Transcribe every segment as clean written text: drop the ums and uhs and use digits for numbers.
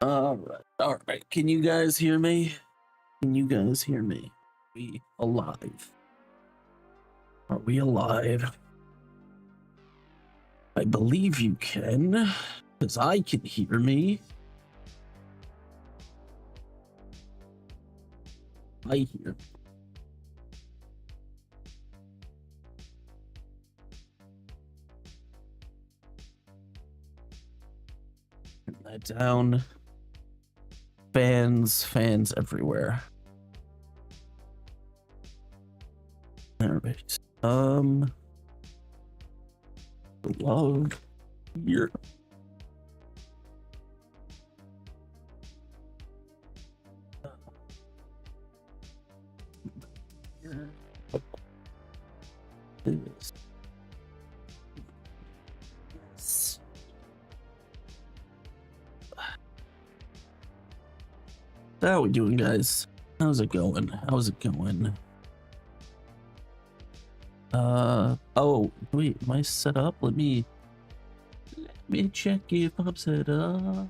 All right. Can you guys hear me? Can you guys hear me? Are we alive? Are we alive? I believe you can, because I can hear me. I hear. Turn that down. Fans everywhere. All right. Love here. Yes. How are we doing, guys? How's it going? How's it going? Oh, wait, am I set up? Let me check if I'm set up.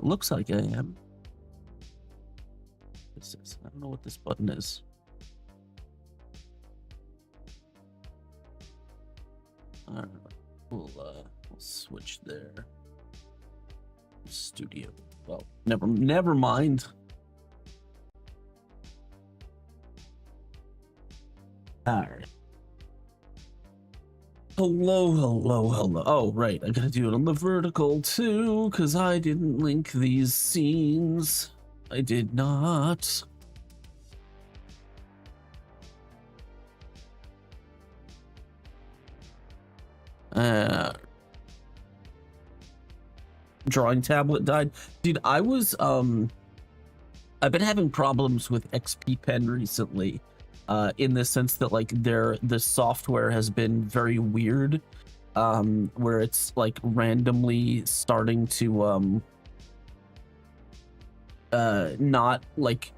Looks like I am. This is, I don't know what this button is. All right, we'll switch there. Studio. Well, never mind. All right. Hello. Oh, right. I gotta do it on the vertical too, because I didn't link these scenes. I did not. Drawing tablet died. Dude, I've been having problems with XP Pen recently. In the sense that like the software has been very weird, where it's like randomly starting to not like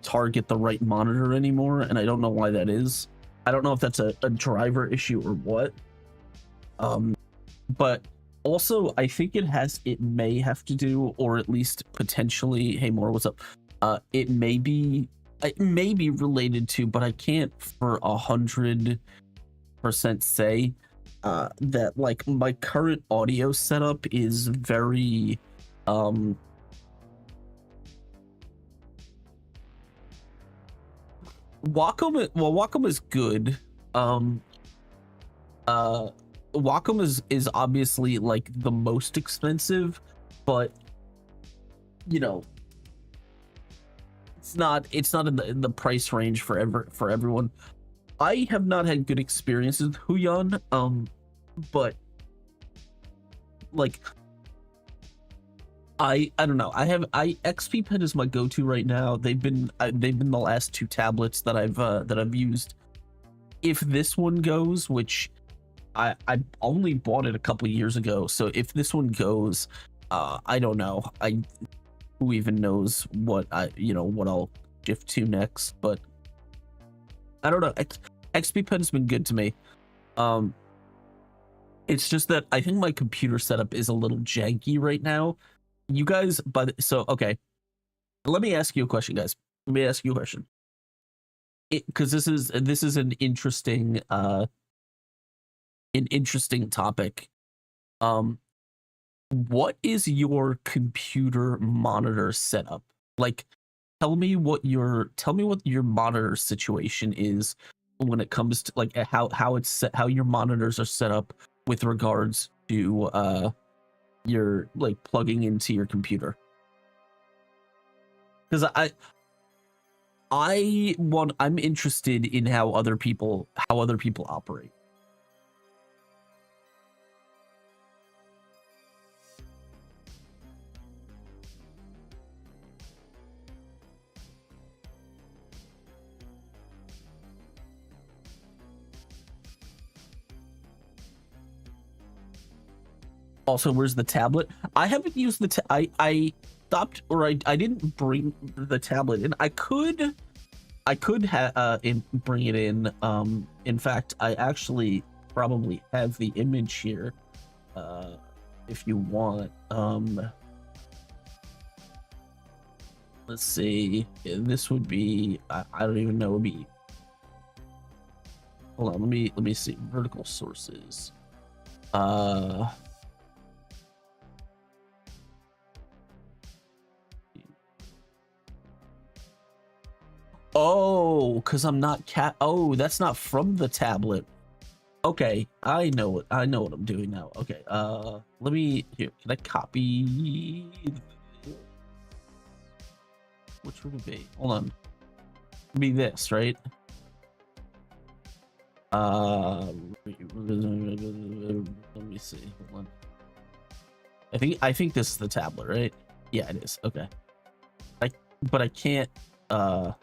target the right monitor anymore, and I don't know why that is. I don't know if that's a driver issue or what. But also I think it may have to do, or at least potentially, hey Moore, what's up? It may be related to, but I can't for 100% say that like my current audio setup is very Wacom is good. Wacom is obviously like the most expensive, but you know, it's not in the price range for everyone. I have not had good experiences with Huion, but like I don't know. XP Pen is my go-to right now. They've been the last two tablets that I've used. If this one goes, which I only bought it a couple years ago, so if this one goes, I don't know. Who even knows what what I'll shift to next, but I don't know. XP Pen has been good to me. It's just that I think my computer setup is a little janky right now. You guys, okay. Let me ask you a question, guys. Let me ask you a question. Because this is an interesting topic. What is your computer monitor setup? Like, tell me what your monitor situation is when it comes to like how your monitors are set up with regards to your like plugging into your computer. Because I'm interested in how other people operate. Also, where's the tablet? I haven't used the stopped, or I didn't bring the tablet in. I could bring it in. In fact, I actually probably have the image here. If you want. Let's see. This would be. I don't even know. It would be. Hold on. Let me see. Vertical sources. Oh, because I'm not oh, that's not from the tablet. Okay, I know what I'm doing now. Okay, let me here. Can I copy? Which would it be? Hold on. It'd be this, right? Let me see. Hold on. I think this is the tablet, right? Yeah, it is. Okay. But I can't tablet.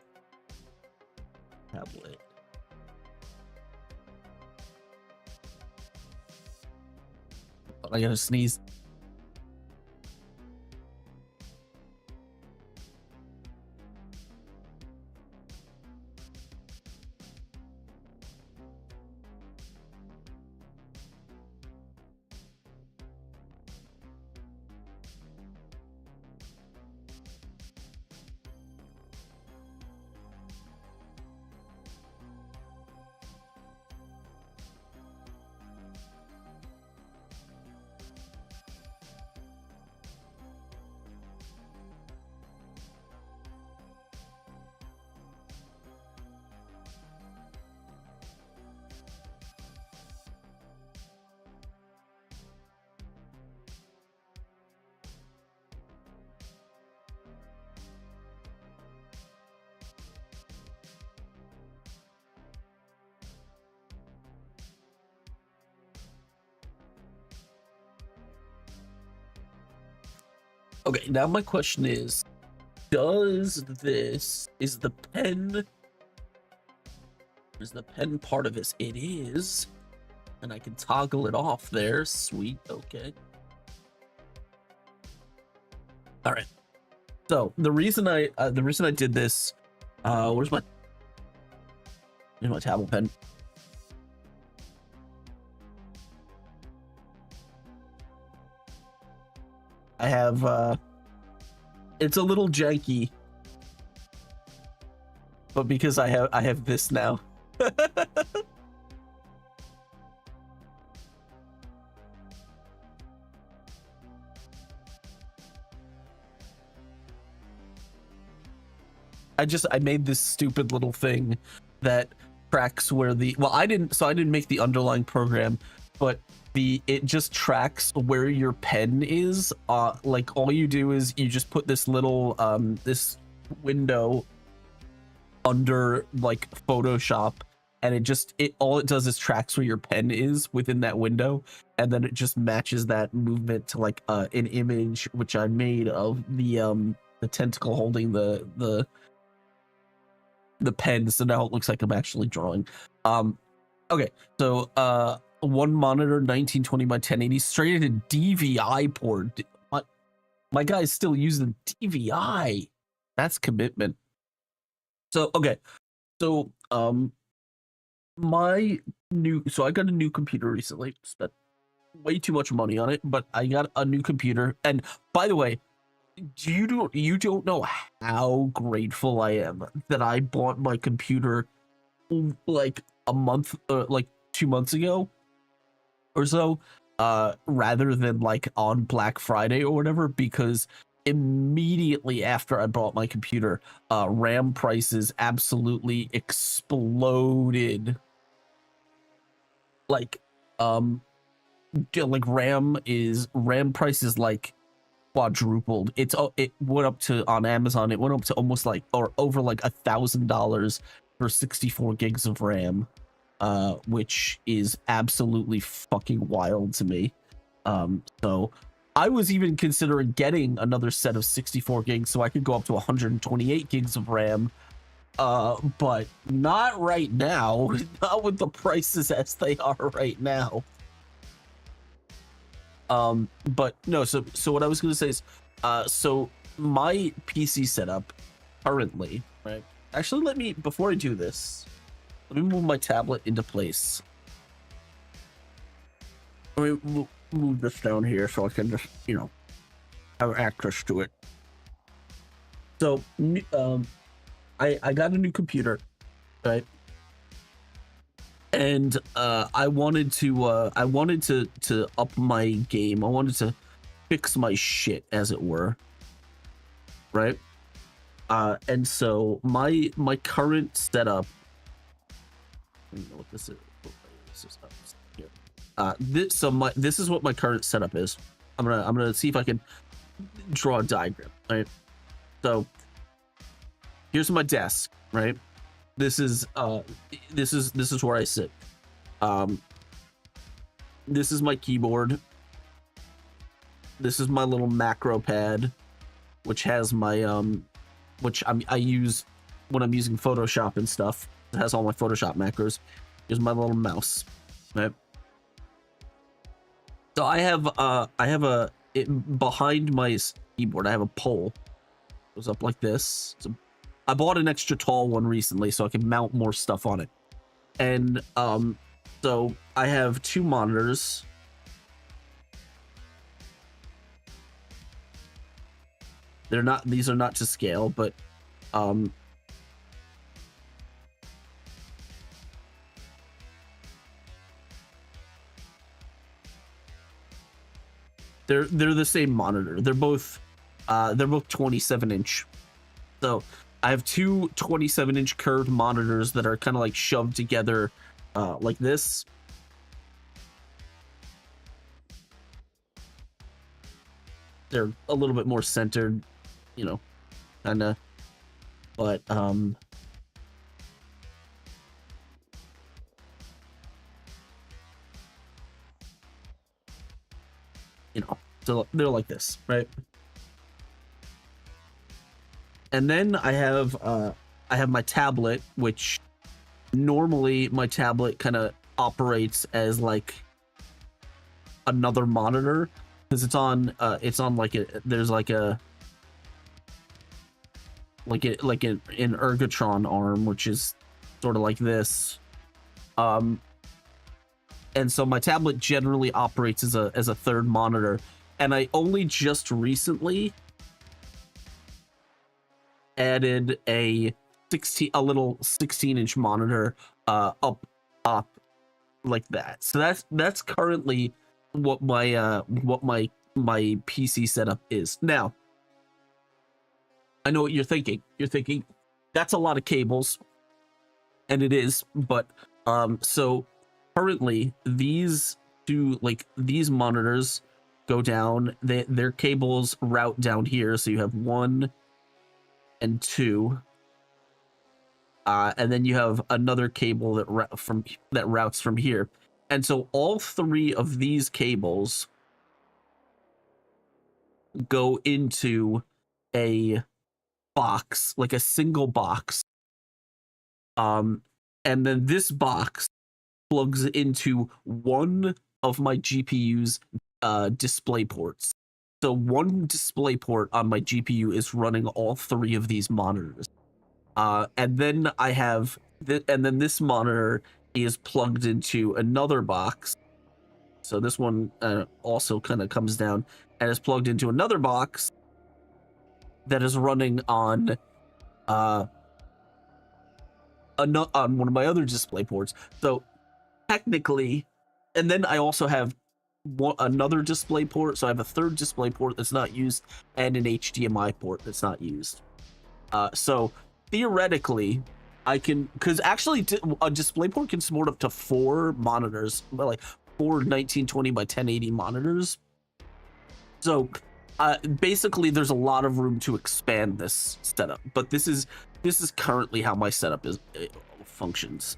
I gotta sneeze. Okay, now my question is the pen part of this? It is, and I can toggle it off there. Sweet. Okay. All right. So the reason I did this, here's my tablet pen. I have it's a little janky, but because I have this now. I made this stupid little thing that tracks where I didn't make the underlying program, but it just tracks where your pen is. Like all you do is you just put this little this window under like Photoshop, and all it does is tracks where your pen is within that window, and then it just matches that movement to like an image which I made of the tentacle holding the pen, so now it looks like I'm actually drawing. Okay, so one monitor, 1920 by 1080, straight into DVI port. My guy's still using DVI. That's commitment. So okay, so I got a new computer recently. Spent way too much money on it, but I got a new computer. And by the way, you don't know how grateful I am that I bought my computer like a month, like 2 months ago or so, rather than like on Black Friday or whatever, because immediately after I bought my computer, RAM prices absolutely exploded. Like RAM prices like quadrupled. It went up to, on Amazon, it went up to almost like, or over like $1,000 for 64 gigs of RAM, which is absolutely fucking wild to me. So I was even considering getting another set of 64 gigs so I could go up to 128 gigs of RAM, but not right now. Not with the prices as they are right now. But no, so what I was gonna say is, so my PC setup currently, right? Actually, before I do this, let me move my tablet into place. Let me move this down here so I can just, have access to it. So, I got a new computer, right? And I wanted to up my game. I wanted to fix my shit, as it were, right? And so my current setup. I don't know what this is. This is here. This is what my current setup is. I'm gonna see if I can draw a diagram. Right. So here's my desk. Right. This is where I sit. This is my keyboard. This is my little macro pad, which has my which I use when I'm using Photoshop and stuff. It has all my Photoshop macros. Here's my little mouse, right? So I have behind my keyboard. I have a pole. It goes up like this. So I bought an extra tall one recently so I can mount more stuff on it. And so I have two monitors. These are not to scale, but they're the same monitor. They're both 27-inch. So I have two 27-inch curved monitors that are kind of like shoved together like this. They're a little bit more centered, kind of, but so they're like this, right? And then I have my tablet, which normally my tablet kind of operates as like another monitor because it's on like there's like an ergotron arm, which is sort of like this. And so my tablet generally operates as a third monitor, and I only just recently added a little 16-inch monitor up like that. So that's currently what my PC setup is. Now, I know what you're thinking. You're thinking that's a lot of cables, and it is, but so currently these monitors go down, their cables route down here, so you have 1 and 2, and then you have another cable that routes from here, and so all 3 of these cables go into a box, like a single box, and then this box plugs into one of my GPU's display ports. So one display port on my GPU is running all 3 of these monitors. And then I have and then this monitor is plugged into another box. So this one also kind of comes down and is plugged into another box that is running on one of my other display ports. So technically, and then I also have another display port, so I have a third display port that's not used and an HDMI port that's not used. So theoretically, I can, because actually a display port can support up to 4 monitors, like 4 1920 by 1080 monitors. So basically, there's a lot of room to expand this setup, but this is currently how my setup functions.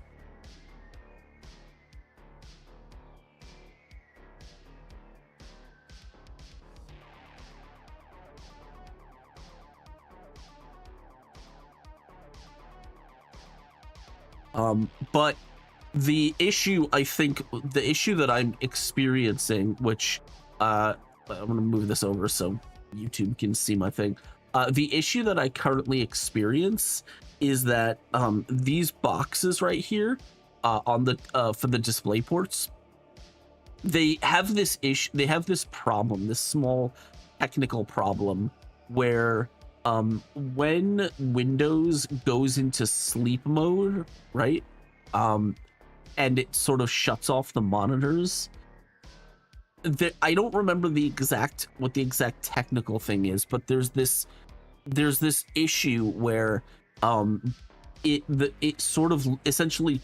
But the issue that I'm experiencing, which I'm gonna move this over so YouTube can see my thing. The issue that I currently experience is that these boxes right here on the for the display ports, they have this issue. They have this problem, this small technical problem, where when Windows goes into sleep mode, right, and it sort of shuts off the monitors. I don't remember what the exact technical thing is, but there's this issue where it sort of essentially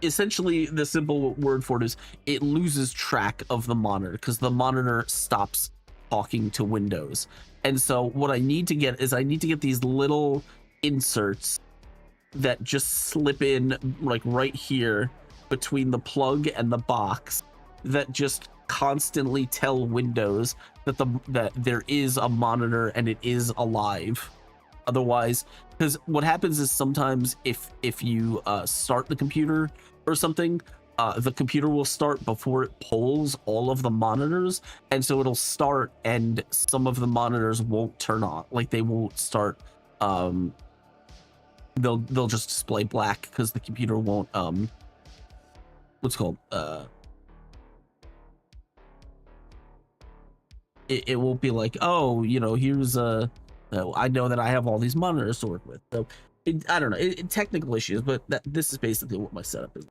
the simple word for it is it loses track of the monitor because the monitor stops talking to Windows. And so what I need to get these little inserts that just slip in like right here between the plug and the box that just constantly tell Windows that there is a monitor and it is alive. Otherwise, because what happens is sometimes if you start the computer or something, the computer will start before it polls all of the monitors, and so it'll start and some of the monitors won't turn on, like they won't start. They'll just display black because the computer won't what's it called it won't be like, oh, you know, here's I know that I have all these monitors to work with. So I don't know, technical issues, but this is basically what my setup is.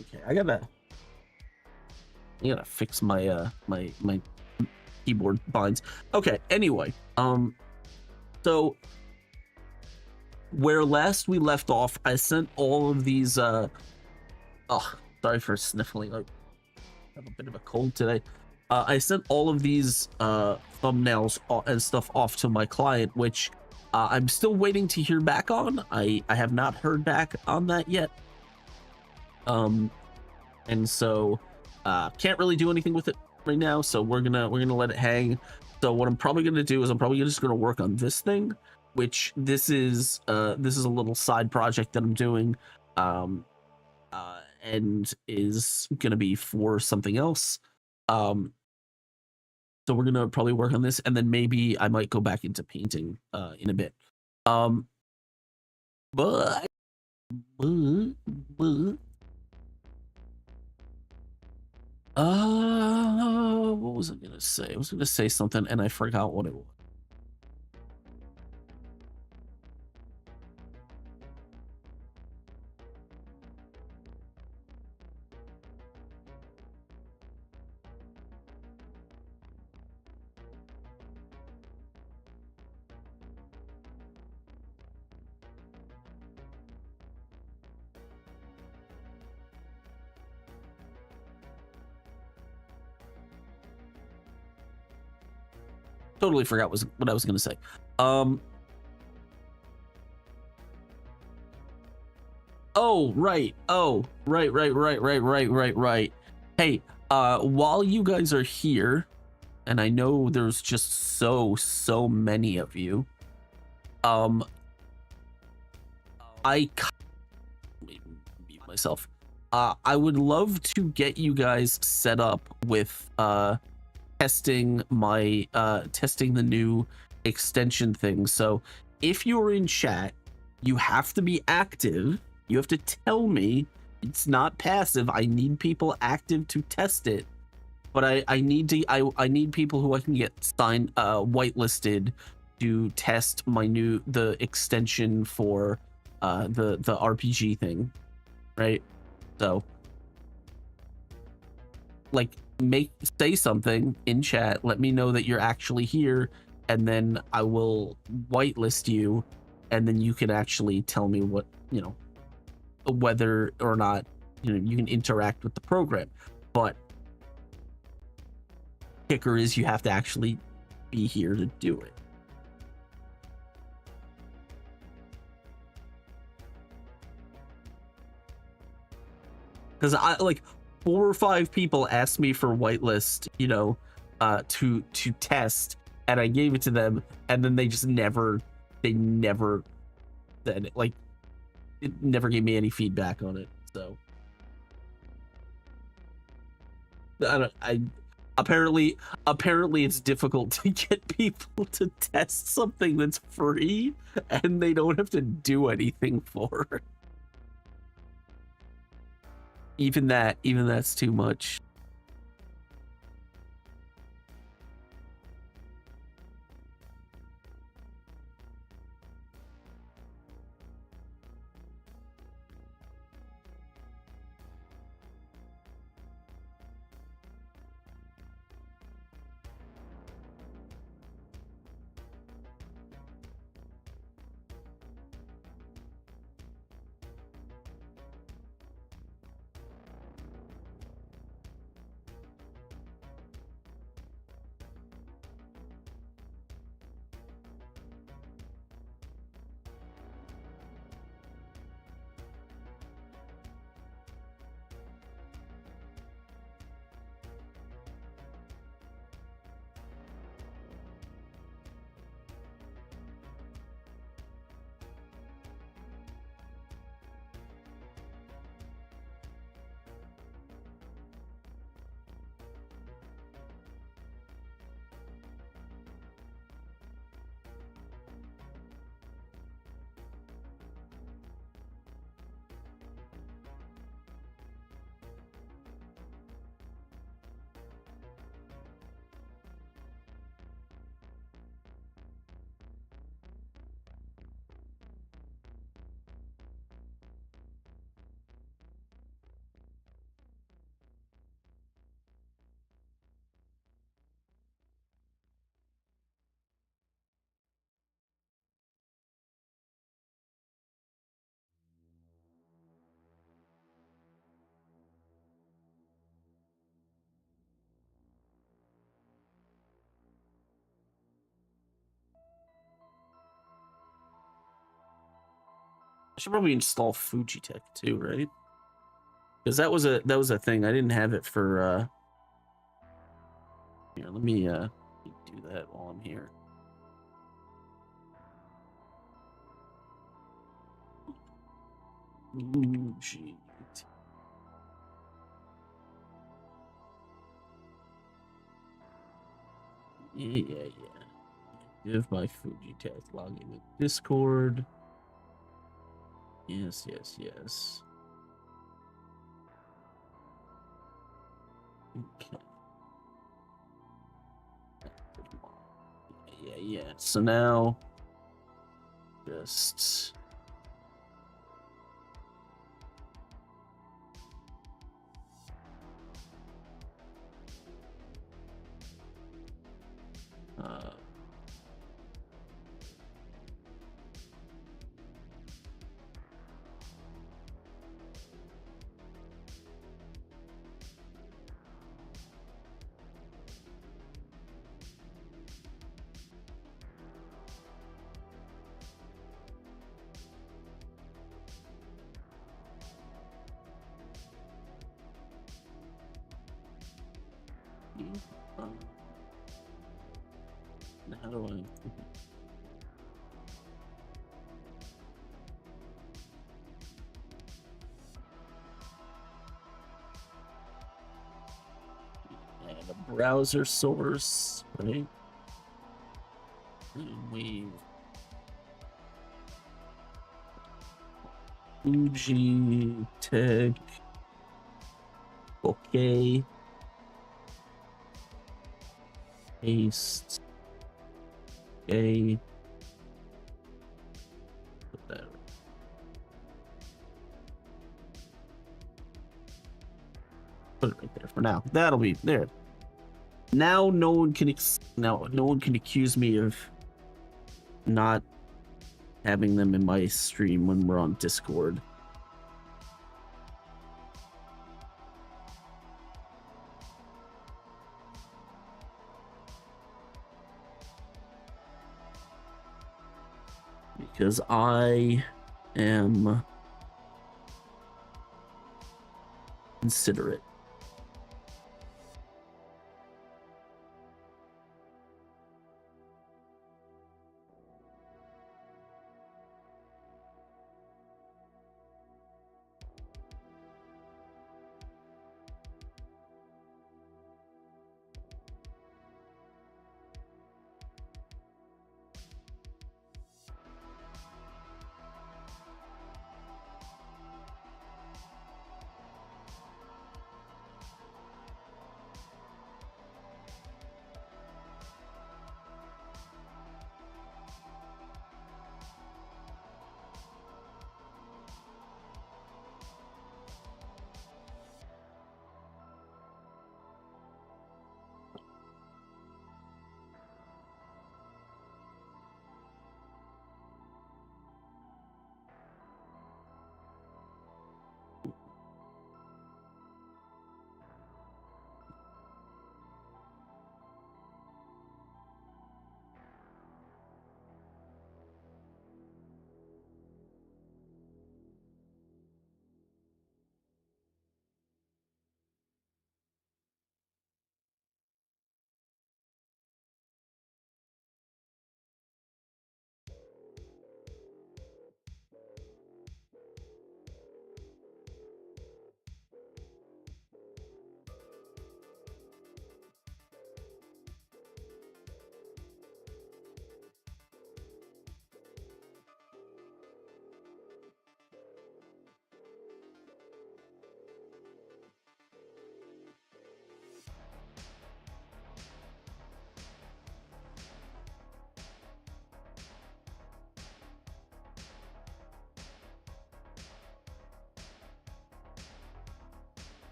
Okay, I gotta fix my my keyboard binds. Okay, anyway, so where last we left off, I sent all of these oh, sorry for sniffling, I have a bit of a cold today. I sent all of these thumbnails and stuff off to my client, which I'm still waiting to hear back on. I have not heard back on that yet. And so can't really do anything with it right now, so we're gonna let it hang. So what I'm probably gonna do is I'm probably just gonna work on this thing, which this is a little side project that I'm doing, and is gonna be for something else. So we're gonna probably work on this, and then maybe I might go back into painting in a bit. But what was I gonna say? I was gonna say something and I forgot what it was. Totally forgot what I was gonna say. Oh, right. Oh, right. Hey, while you guys are here, and I know there's just so many of you, I mute myself. I would love to get you guys set up with testing the new extension thing. So if you're in chat, you have to be active. You have to tell me it's not passive. I need people active to test it. But I need people who I can get signed whitelisted to test the extension for the RPG thing, right? So like say something in chat, let me know that you're actually here, and then I will whitelist you, and then you can actually tell me what, whether or not you can interact with the program. But kicker is you have to actually be here to do it. Because I like 4 or 5 people asked me for whitelist, to test, and I gave it to them, and then they never said it. Like it never gave me any feedback on it. So I apparently it's difficult to get people to test something that's free and they don't have to do anything for it. Even that's too much. I should probably install Fujitech too, right? Because that was a thing. I didn't have it for here, let me do that while I'm here. Fujitech. Yeah. Give my Fujitech login with Discord. Yes. Okay. Yeah. So now, just how do I? Add a browser source, right? And we Fujitech. Okay. Paste. Okay. Put that. Put it right there for now. That'll be there. Now no one can accuse me of not having them in my stream when we're on Discord. Because I am considerate.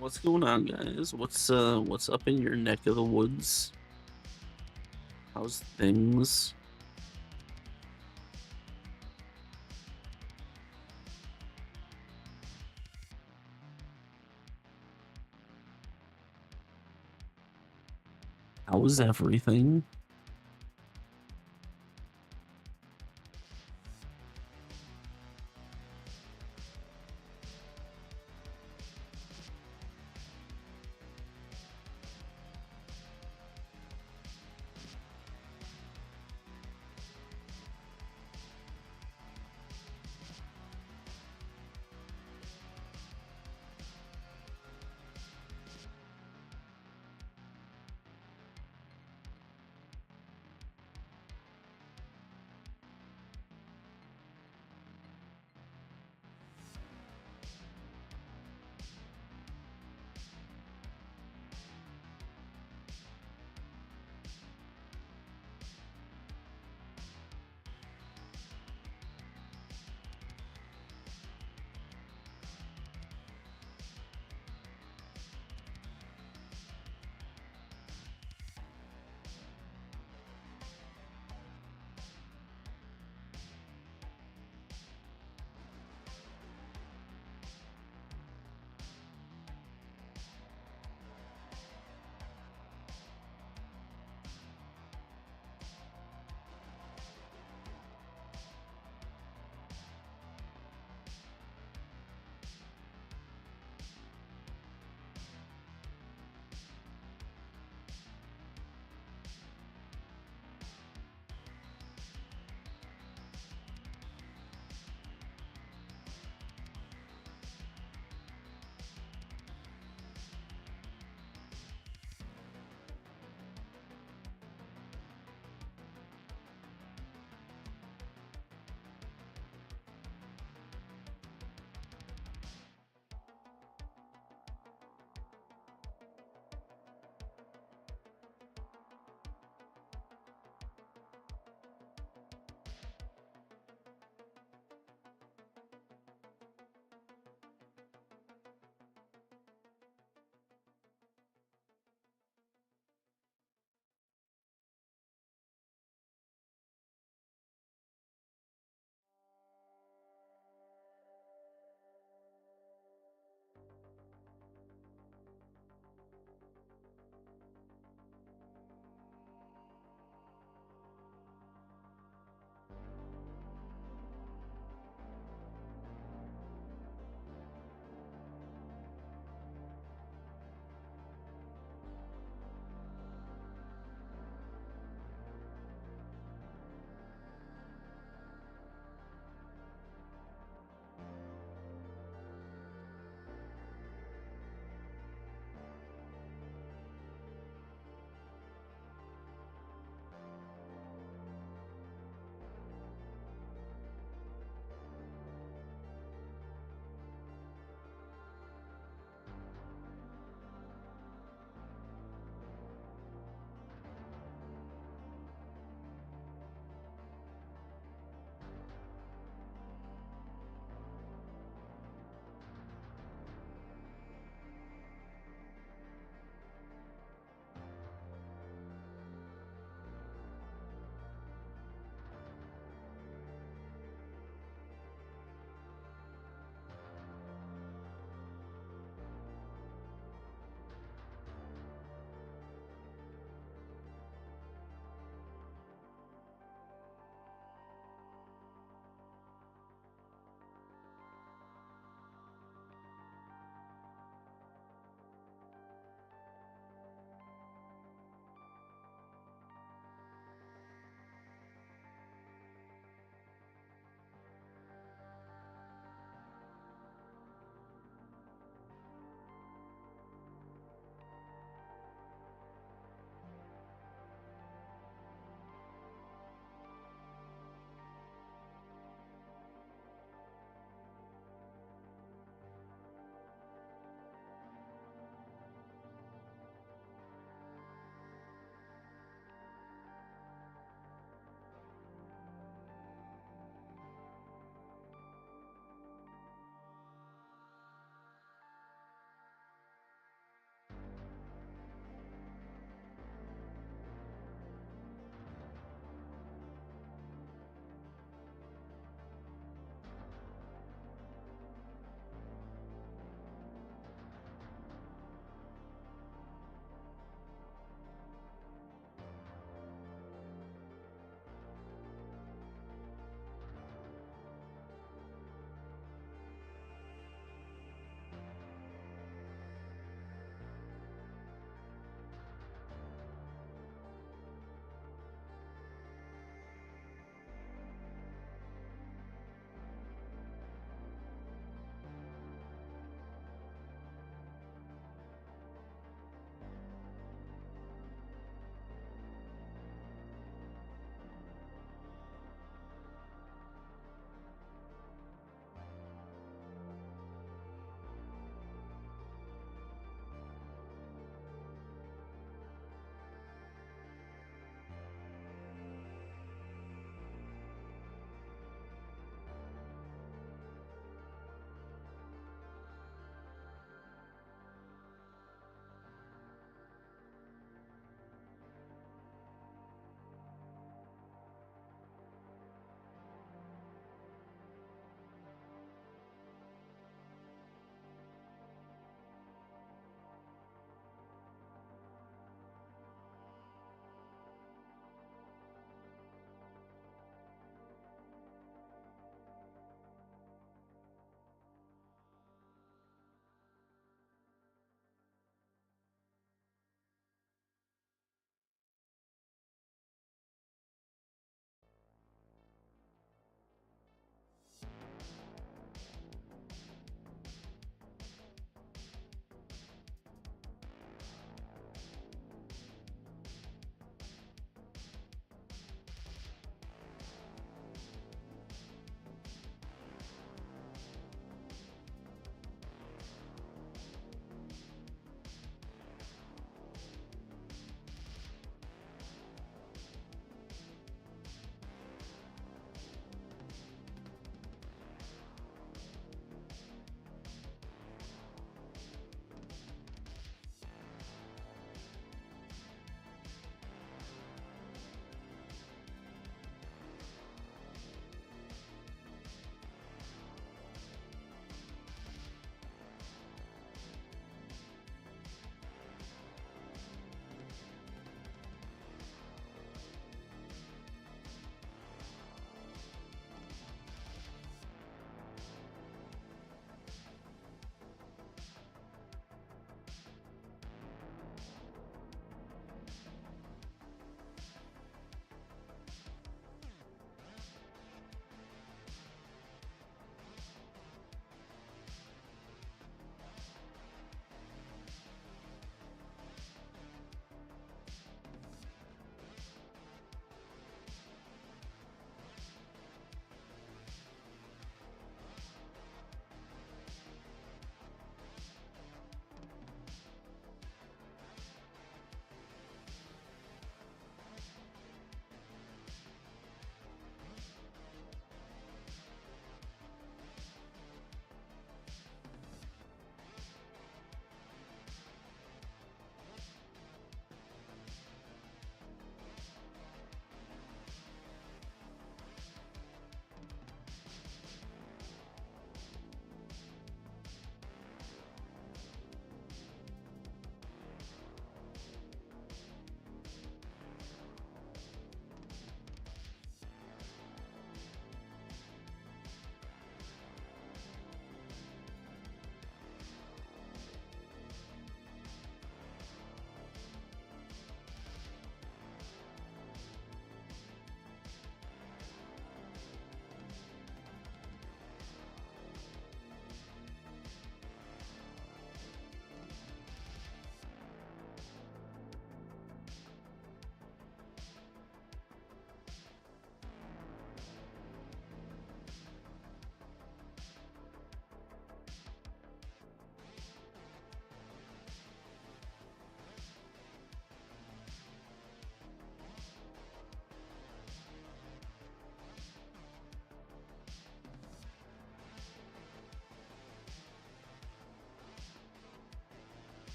What's going on, guys? What's up in your neck of the woods? How's things? How is everything?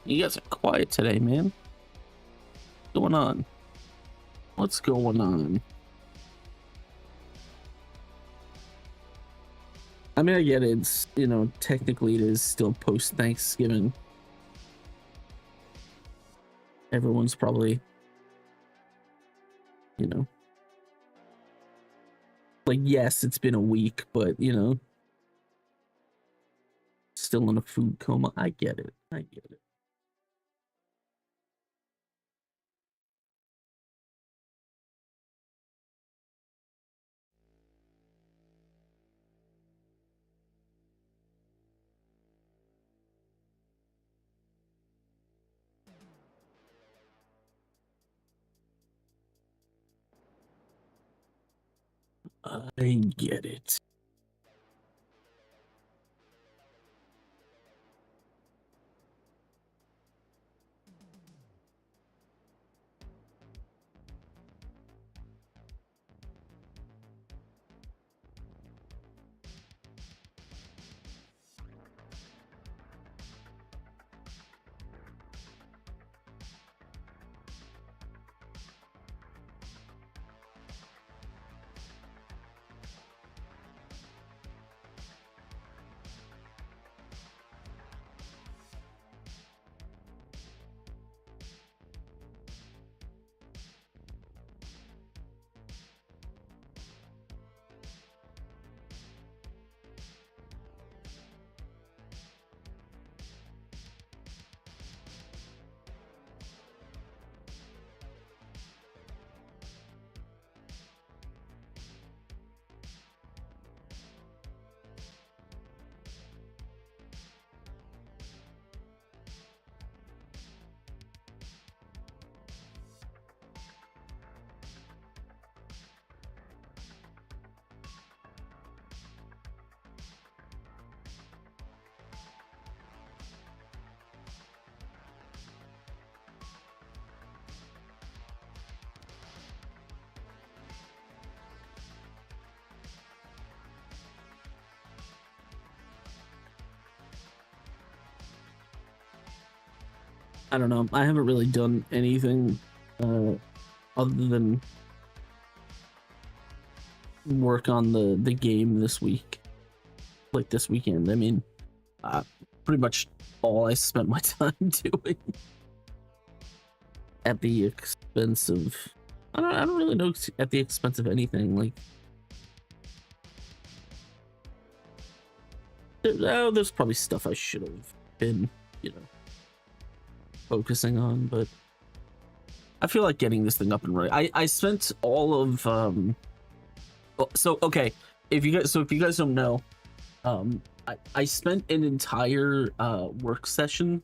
You guys are quiet today, man. What's going on? What's going on? I mean, I get it. It's, you know, technically it is still post-Thanksgiving. Everyone's probably, you know, like, yes, it's been a week, but, you know, still in a food coma. I get it. I get it. I get it. I don't know. I haven't really done anything other than work on the game this week, like this weekend. I mean, pretty much all I spent my time doing at the expense of. I don't really know at the expense of anything. Like, there's probably stuff I should have been, you know, focusing on, but I feel like getting this thing up and running. I spent all of so okay, if you guys don't know, I spent an entire work session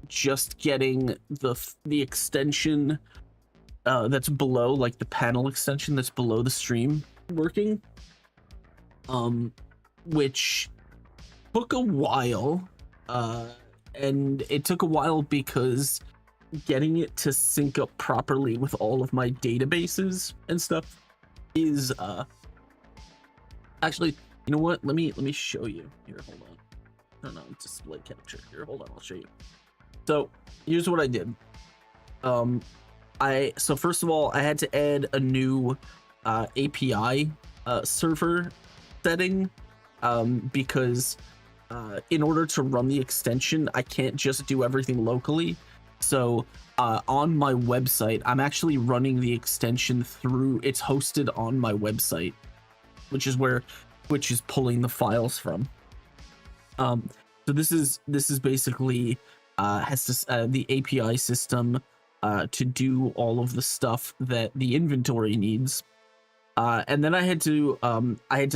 just getting the extension that's below, like the panel extension that's below the stream working, which took a while, and it took a while because getting it to sync up properly with all of my databases and stuff is actually, you know what, let me show you here. Hold on. No, display capture here. Hold on, I'll show you. So here's what I did. So first of all, I had to add a new API server setting, because in order to run the extension, I can't just do everything locally. So on my website, I'm actually running the extension through, it's hosted on my website, which is where Twitch is pulling the files from. So this is basically has this, the API system to do all of the stuff that the inventory needs, and then I had to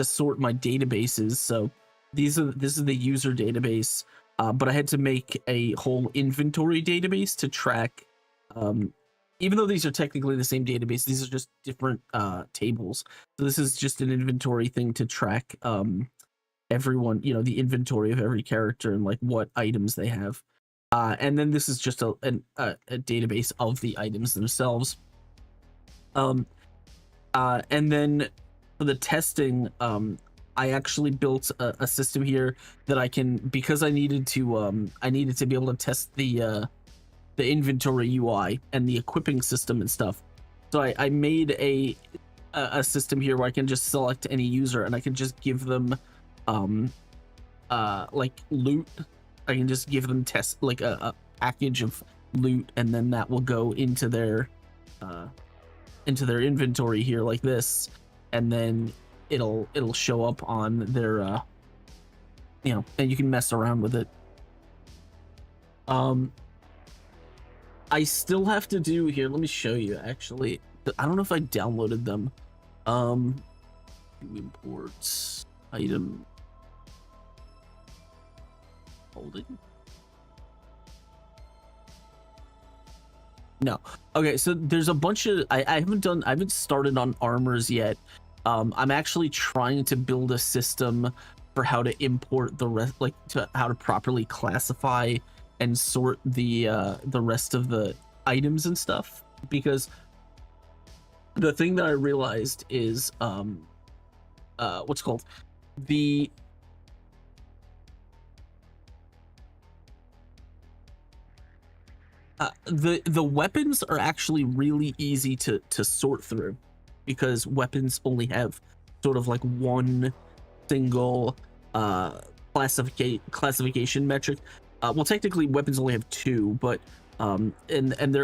sort my databases. So this is the user database, but I had to make a whole inventory database to track, even though these are technically the same database, these are just different tables. So this is just an inventory thing to track everyone, you know, the inventory of every character and like what items they have. And then this is just a database of the items themselves. And then for the testing, I actually built a system here that I can, because I needed to be able to test the inventory UI and the equipping system and stuff. So I made a system here where I can just select any user and I can just give them like loot. I can just give them like a package of loot, and then that will go into their inventory here like this, and then it'll show up on their and you can mess around with it. I still have to do here, let me show you actually. I don't know if I downloaded them. Imports item holding. No. Okay, so there's a bunch of I haven't started on armors yet. I'm actually trying to build a system for how to import the rest, like to how to properly classify and sort the rest of the items and stuff, because the thing that I realized is what's called the weapons are actually really easy to sort through, because weapons only have sort of like one single classification metric. Well, technically weapons only have two, but and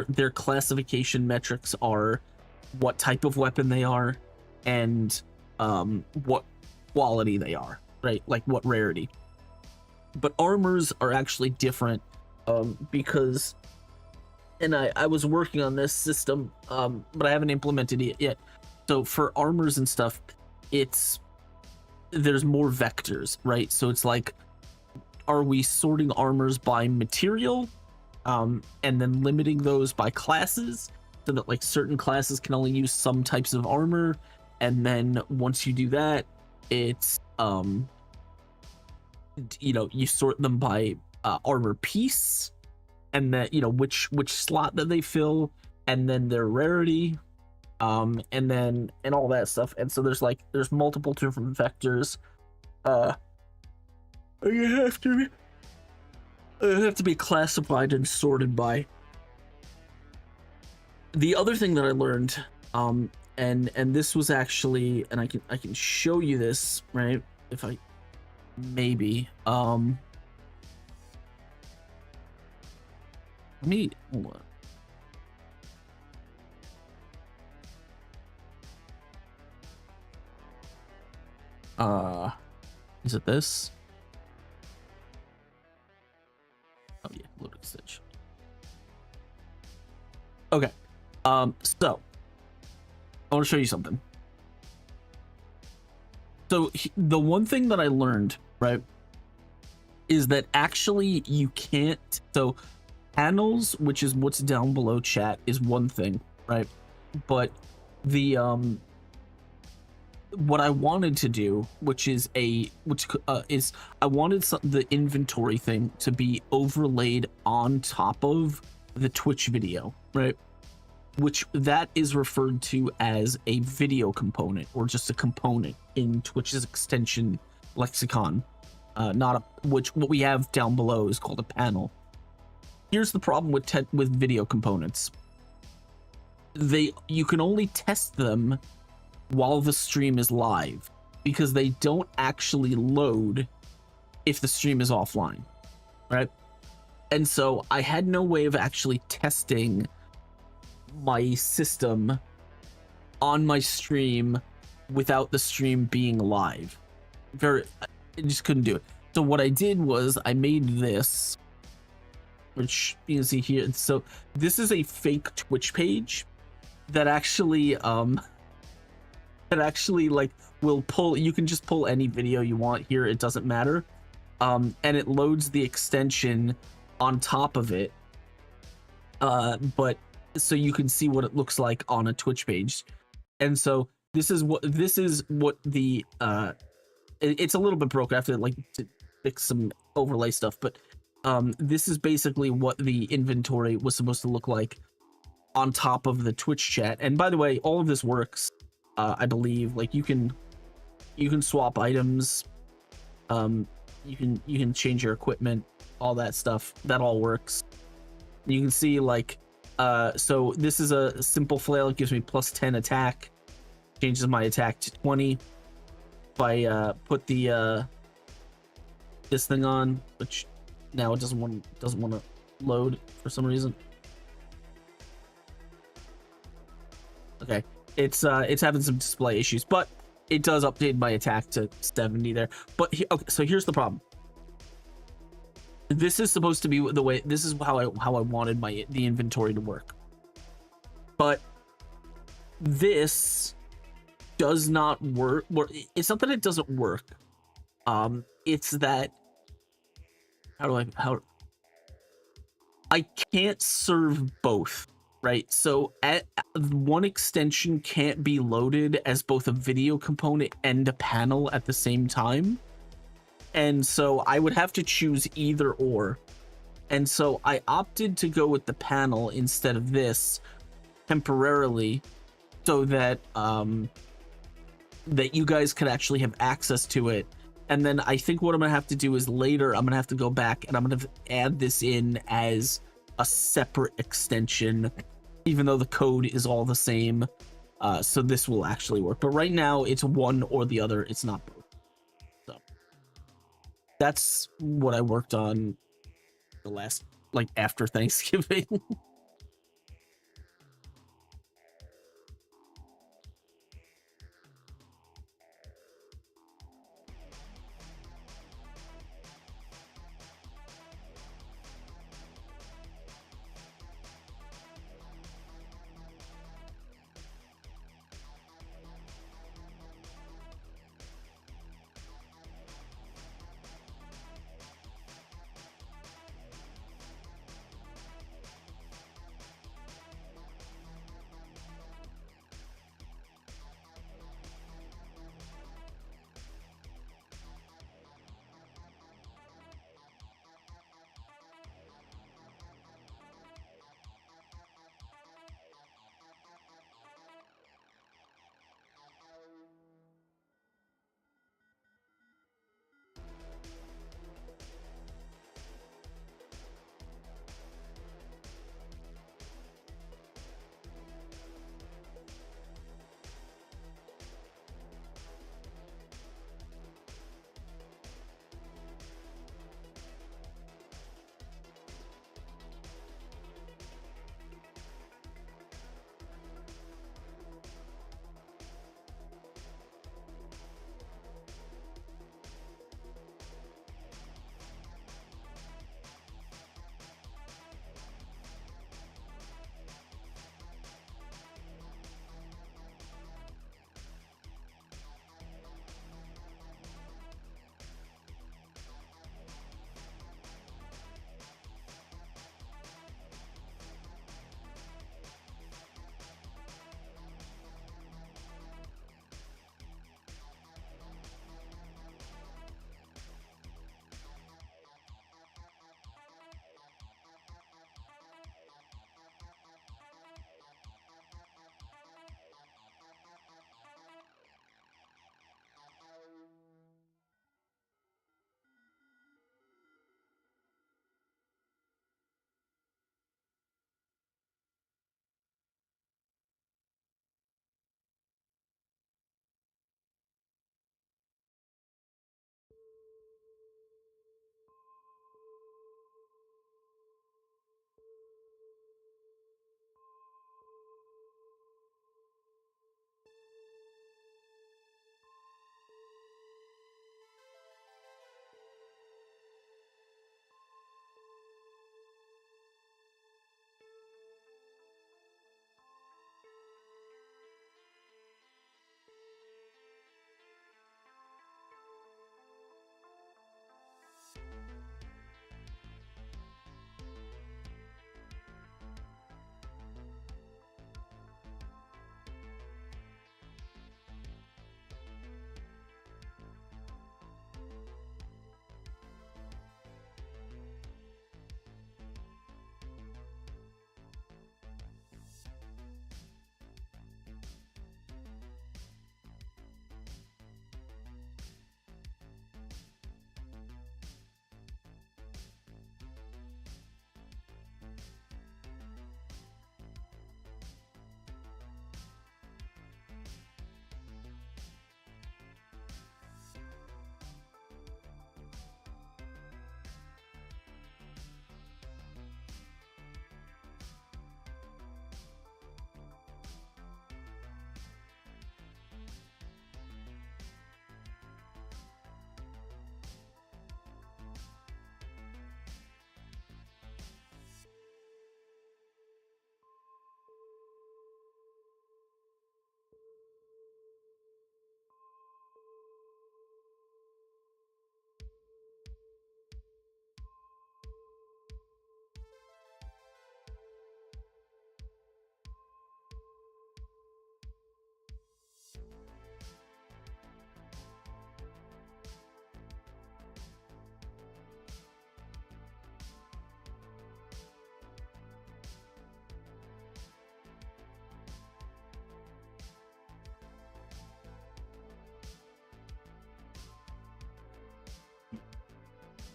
their classification metrics are what type of weapon they are and what quality they are, right? Like what rarity. But armors are actually different, because, and I was working on this system, but I haven't implemented it yet. So for armors and stuff, there's more vectors, right? So it's like, are we sorting armors by material, and then limiting those by classes, so that like certain classes can only use some types of armor, and then once you do that, it's you sort them by armor piece, and that which slot that they fill, and then their rarity, and all that stuff. And so there's multiple different vectors. You have to be classified and sorted by. The other thing that I learned, and this was actually, and I can show you this, right? If I maybe let me hold on. Is it this? Oh yeah, load extension. Okay. So I want to show you something. So the one thing that I learned, right, is that actually you can't. So panels, which is what's down below chat, is one thing, right? But the what I wanted to do, which is I wanted the inventory thing to be overlaid on top of the Twitch video, right? Which that is referred to as a video component, or just a component in Twitch's extension lexicon. What we have down below is called a panel. Here's the problem with video components. You can only test them while the stream is live, because they don't actually load if the stream is offline, right? And so I had no way of actually testing my system on my stream without the stream being live. I just couldn't do it. So what I did was I made this, which you can see here. So this is a fake Twitch page that actually like will pull. You can just pull any video you want here, it doesn't matter, and it loads the extension on top of it, but so you can see what it looks like on a Twitch page. And so this is what the it's a little bit broken. I have to like to fix some overlay stuff, but this is basically what the inventory was supposed to look like on top of the Twitch chat. And by the way, all of this works. I believe like you can You can swap items. You can change your equipment, all that stuff. That all works. You can see like, so this is a simple flail. It gives me plus 10 attack. Changes my attack to 20. If I put the this thing on, which now it doesn't want to load for some reason. Okay, it's having some display issues, but it does update my attack to 70 there. But okay, so here's the problem. This is supposed to be the way. This is how I wanted the inventory to work. But this does not work. It's not that it doesn't work. It's that how I can't serve both, right? So one extension can't be loaded as both a video component and a panel at the same time. And so I would have to choose either or. And so I opted to go with the panel instead of this temporarily, so that that you guys could actually have access to it. And then I think what I'm gonna have to do is later I'm gonna have to go back and I'm gonna add this in as a separate extension, even though the code is all the same. So this will actually work. But right now it's one or the other. It's not both. So that's what I worked on the last, like, after Thanksgiving.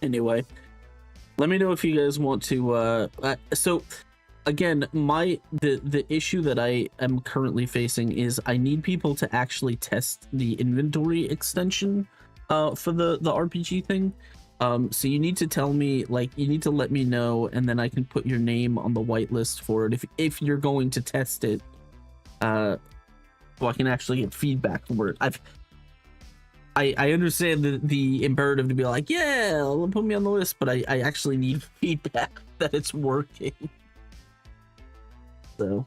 Anyway, let me know if you guys want to. So again, the issue that I am currently facing is I need people to actually test the inventory extension for the RPG thing. So you need to tell me, like, you need to let me know, and then I can put your name on the whitelist for it if you're going to test it, so I can actually get feedback for it. I understand the imperative to be like, yeah, put me on the list, but I actually need feedback that it's working. So,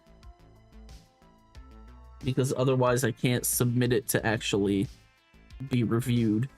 because otherwise I can't submit it to actually be reviewed.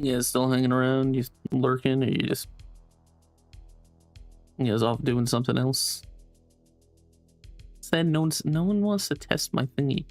Yeah, still hanging around. You lurking, or you just you guys off doing something else? Said no one wants to test my thingy.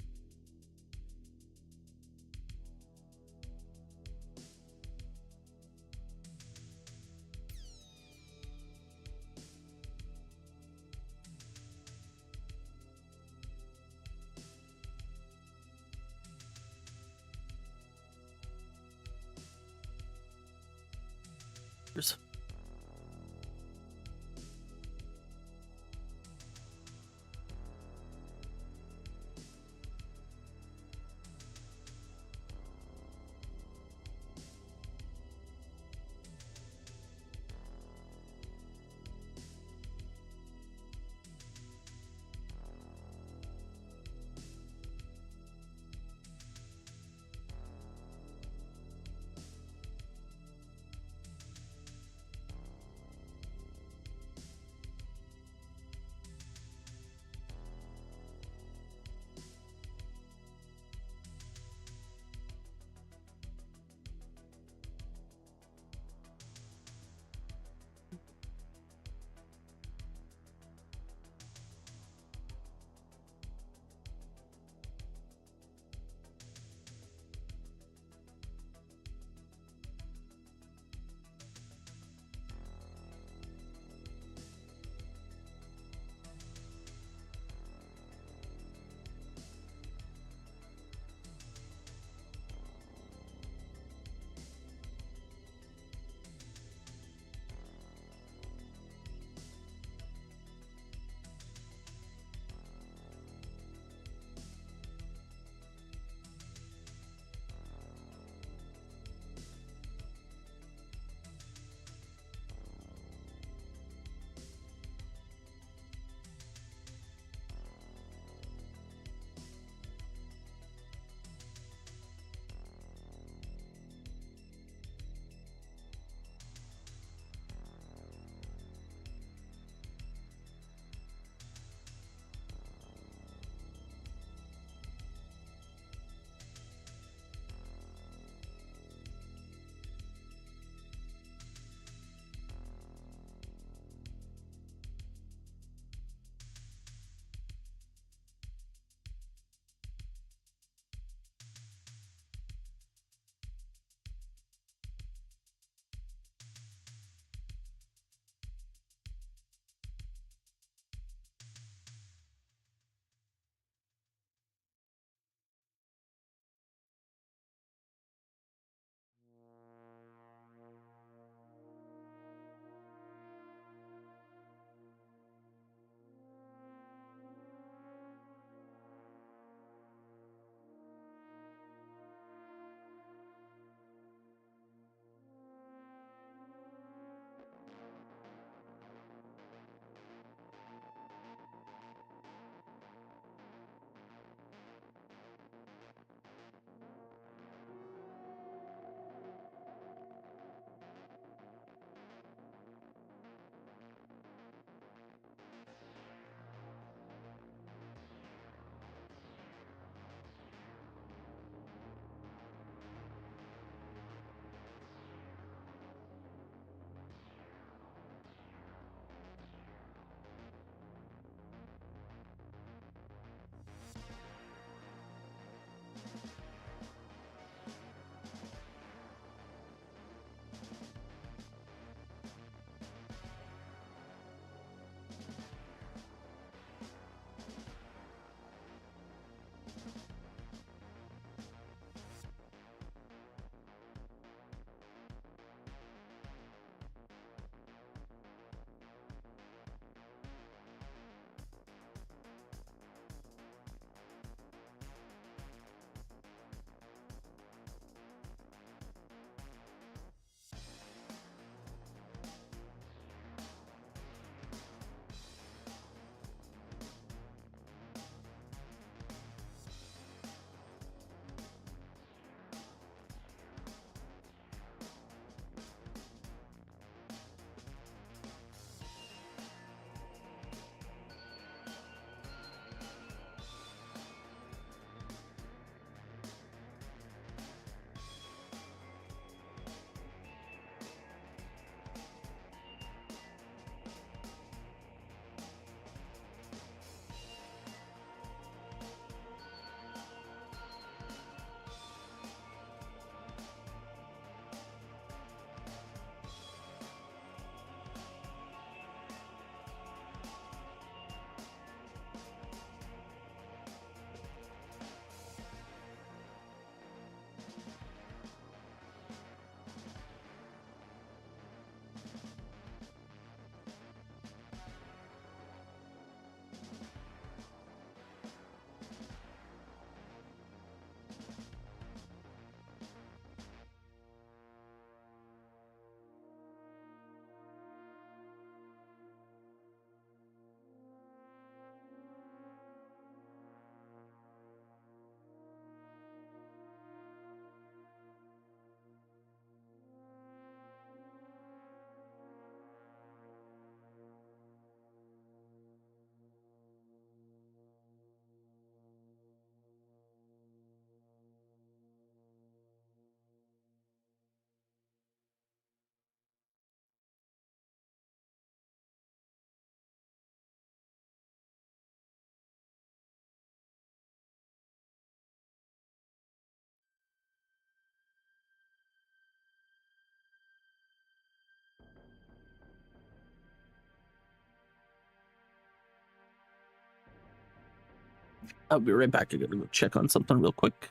I'll be right back. I gotta go check on something real quick.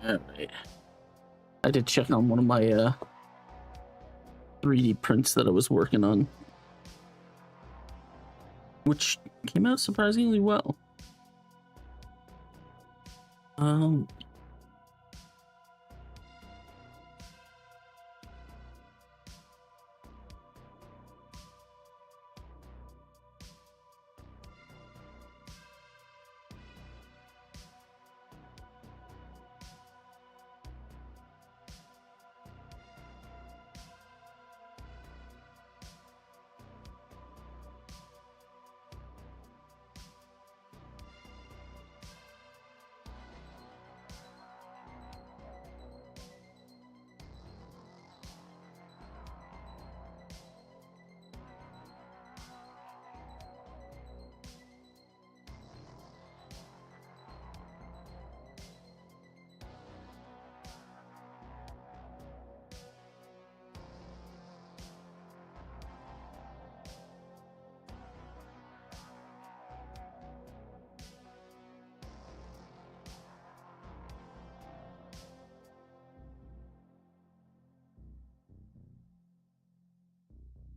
Alright. I did check on one of my 3D prints that I was working on, which came out surprisingly well. Um,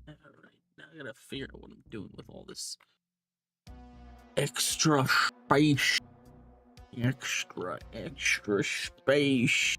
all right, now I gotta figure out what I'm doing with all this extra space. Extra space.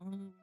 Um,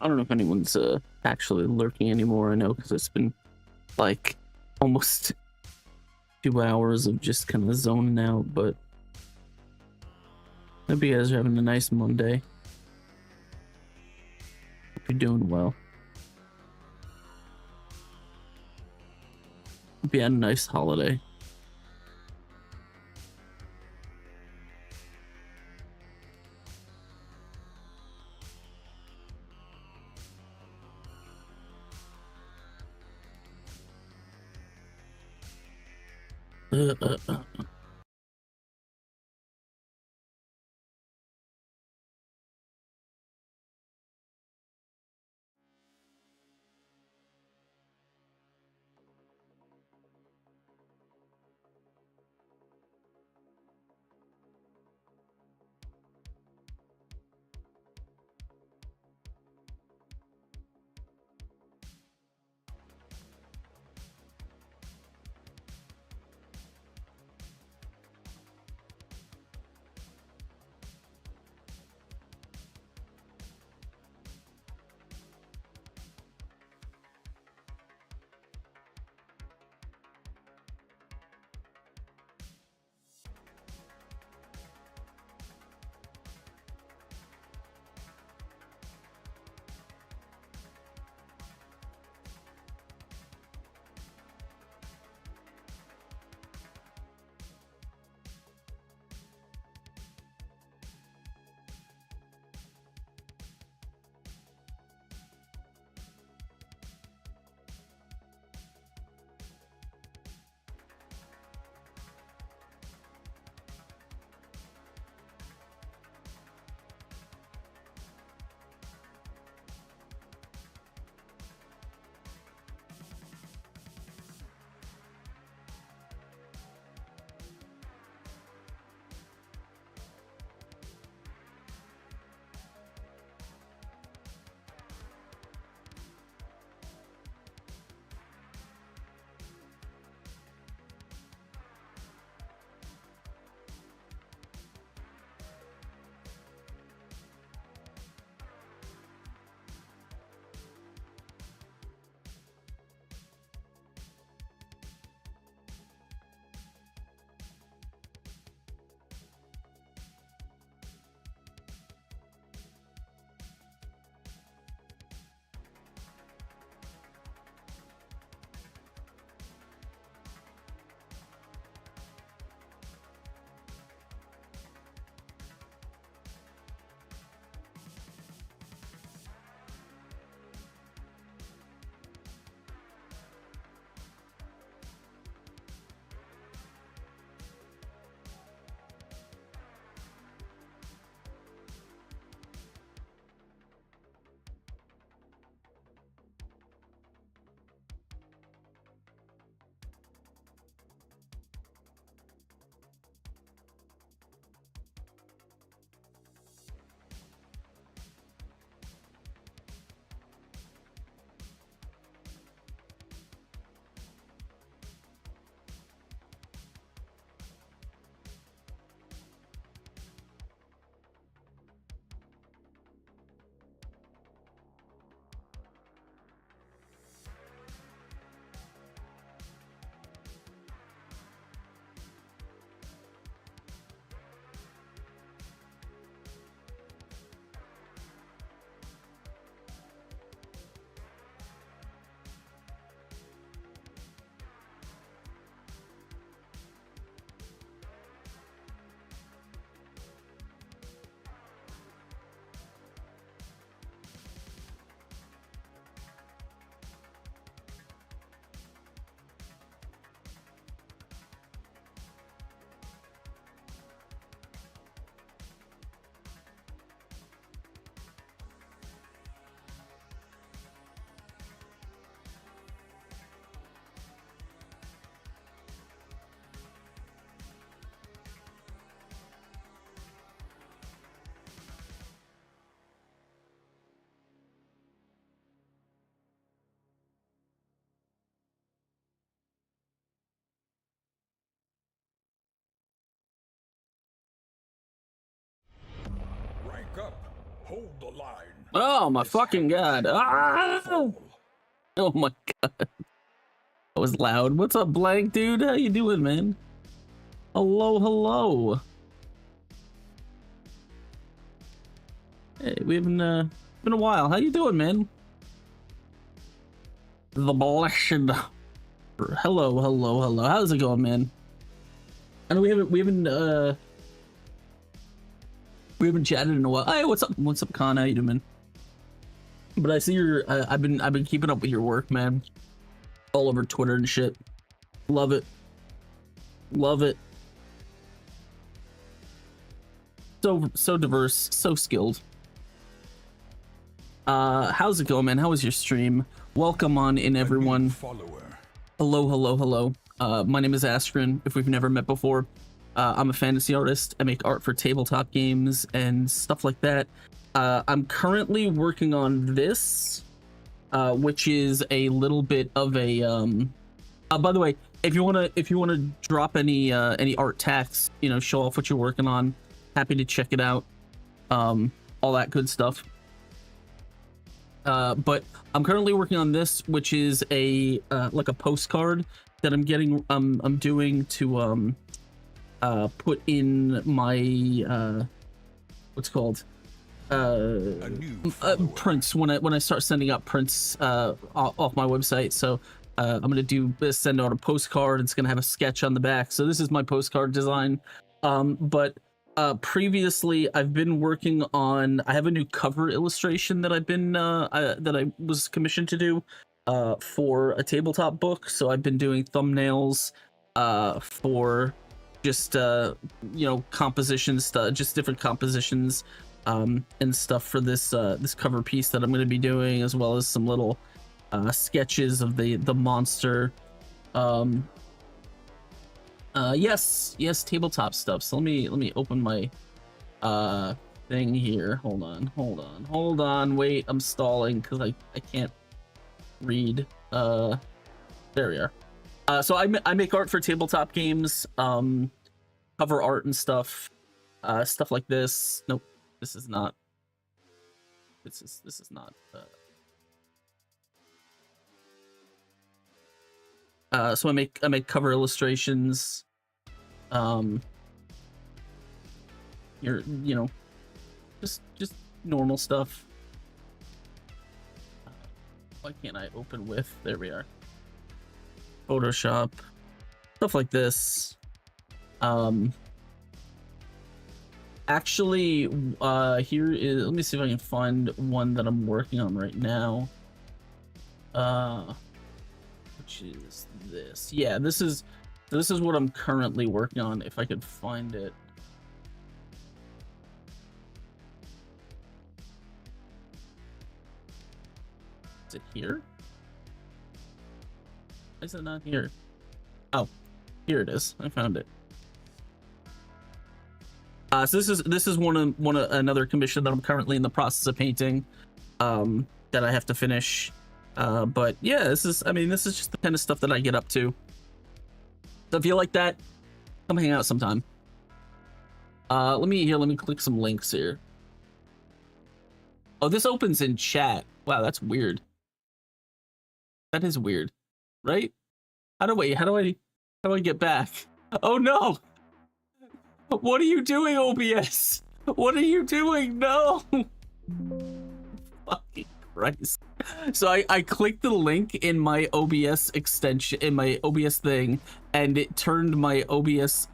I don't know if anyone's actually lurking anymore. I know because it's been like almost 2 hours of just kind of zoning out, but hope you guys are having a nice Monday. Hope you're doing well. Hope you had a nice holiday. Uh, uh, uh. Rank up. Hold the line. Oh my fucking god. Ah! Oh my god. That was loud. What's up, Blank, dude? How you doing, man? Hello, hello. Hey, we haven't been a while. How you doing, man? The blessed. Hello, hello, hello. How's it going, man? I know we haven't chatted in a while. Hey, what's up? What's up, Con? How you doing, man? But I see your I've been keeping up with your work, man. All over Twitter and shit. Love it. Love it. So diverse, so skilled. How's it going, man? How was your stream? Welcome on in, everyone. Hello, hello, hello. My name is Askren, if we've never met before. I'm a fantasy artist. I make art for tabletop games and stuff like that. I'm currently working on this, which is a little bit of a by the way, if you wanna drop any art tags, you know, show off what you're working on, happy to check it out. All that good stuff. But I'm currently working on this, which is a like a postcard that I'm doing to put in my what's called prints when I start sending out prints off my website. So I'm gonna send out a postcard. It's gonna have a sketch on the back. So this is my postcard design. But previously I've been working on, I have a new cover illustration that that I was commissioned to do for a tabletop book. So I've been doing thumbnails for just you know, compositions, just different compositions and stuff for this this cover piece that I'm going to be doing, as well as some little sketches of the monster. Yes, tabletop stuff. So let me open my thing here. Hold on. Wait, I'm stalling because I can't read. There we are. So I make art for tabletop games, cover art and stuff, stuff like this. Nope, this is not. This is not. So I make cover illustrations. You know, just normal stuff. Why can't I open with? There we are. Photoshop, stuff like this. Actually, here is. Let me see if I can find one that I'm working on right now. Which is this? Yeah, this is what I'm currently working on. If I could find it. Is it here? Why is it not here? Oh, here it is. I found it. So this is one of another commission that I'm currently in the process of painting, that I have to finish. But yeah, this is just the kind of stuff that I get up to. So if you like that, come hang out sometime. Let me click some links here. Oh, this opens in chat. Wow, that's weird. That is weird, right? How do I get back? Oh no! What are you doing, OBS? What are you doing? No! Fucking Christ. So I clicked the link in my OBS extension, in my OBS thing, and it turned my OBS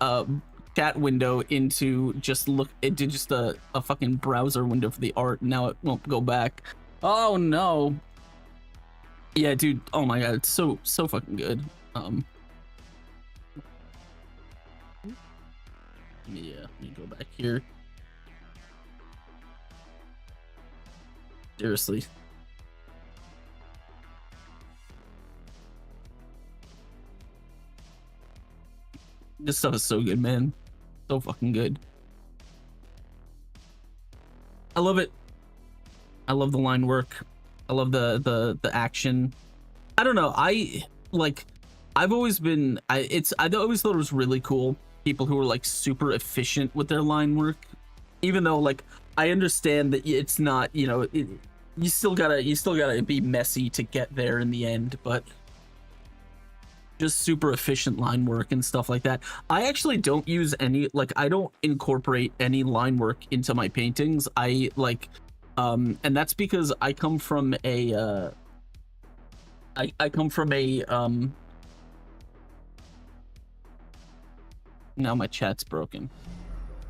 chat window into just a fucking browser window for the art. Now it won't go back. Oh no. Yeah, dude. Oh my god, it's so fucking good. Yeah, let me go back here. Seriously. This stuff is so good, man. So fucking good. I love it. I love the line work. I love the action. I don't know. I've always been. I always thought it was really cool. People who are like super efficient with their line work, even though like I understand that it's not, you know, you still gotta be messy to get there in the end, but just super efficient line work and stuff like that. I actually don't use any, like, I don't incorporate any line work into my paintings. I like, and that's because I come from a, I come from a, now my chat's broken.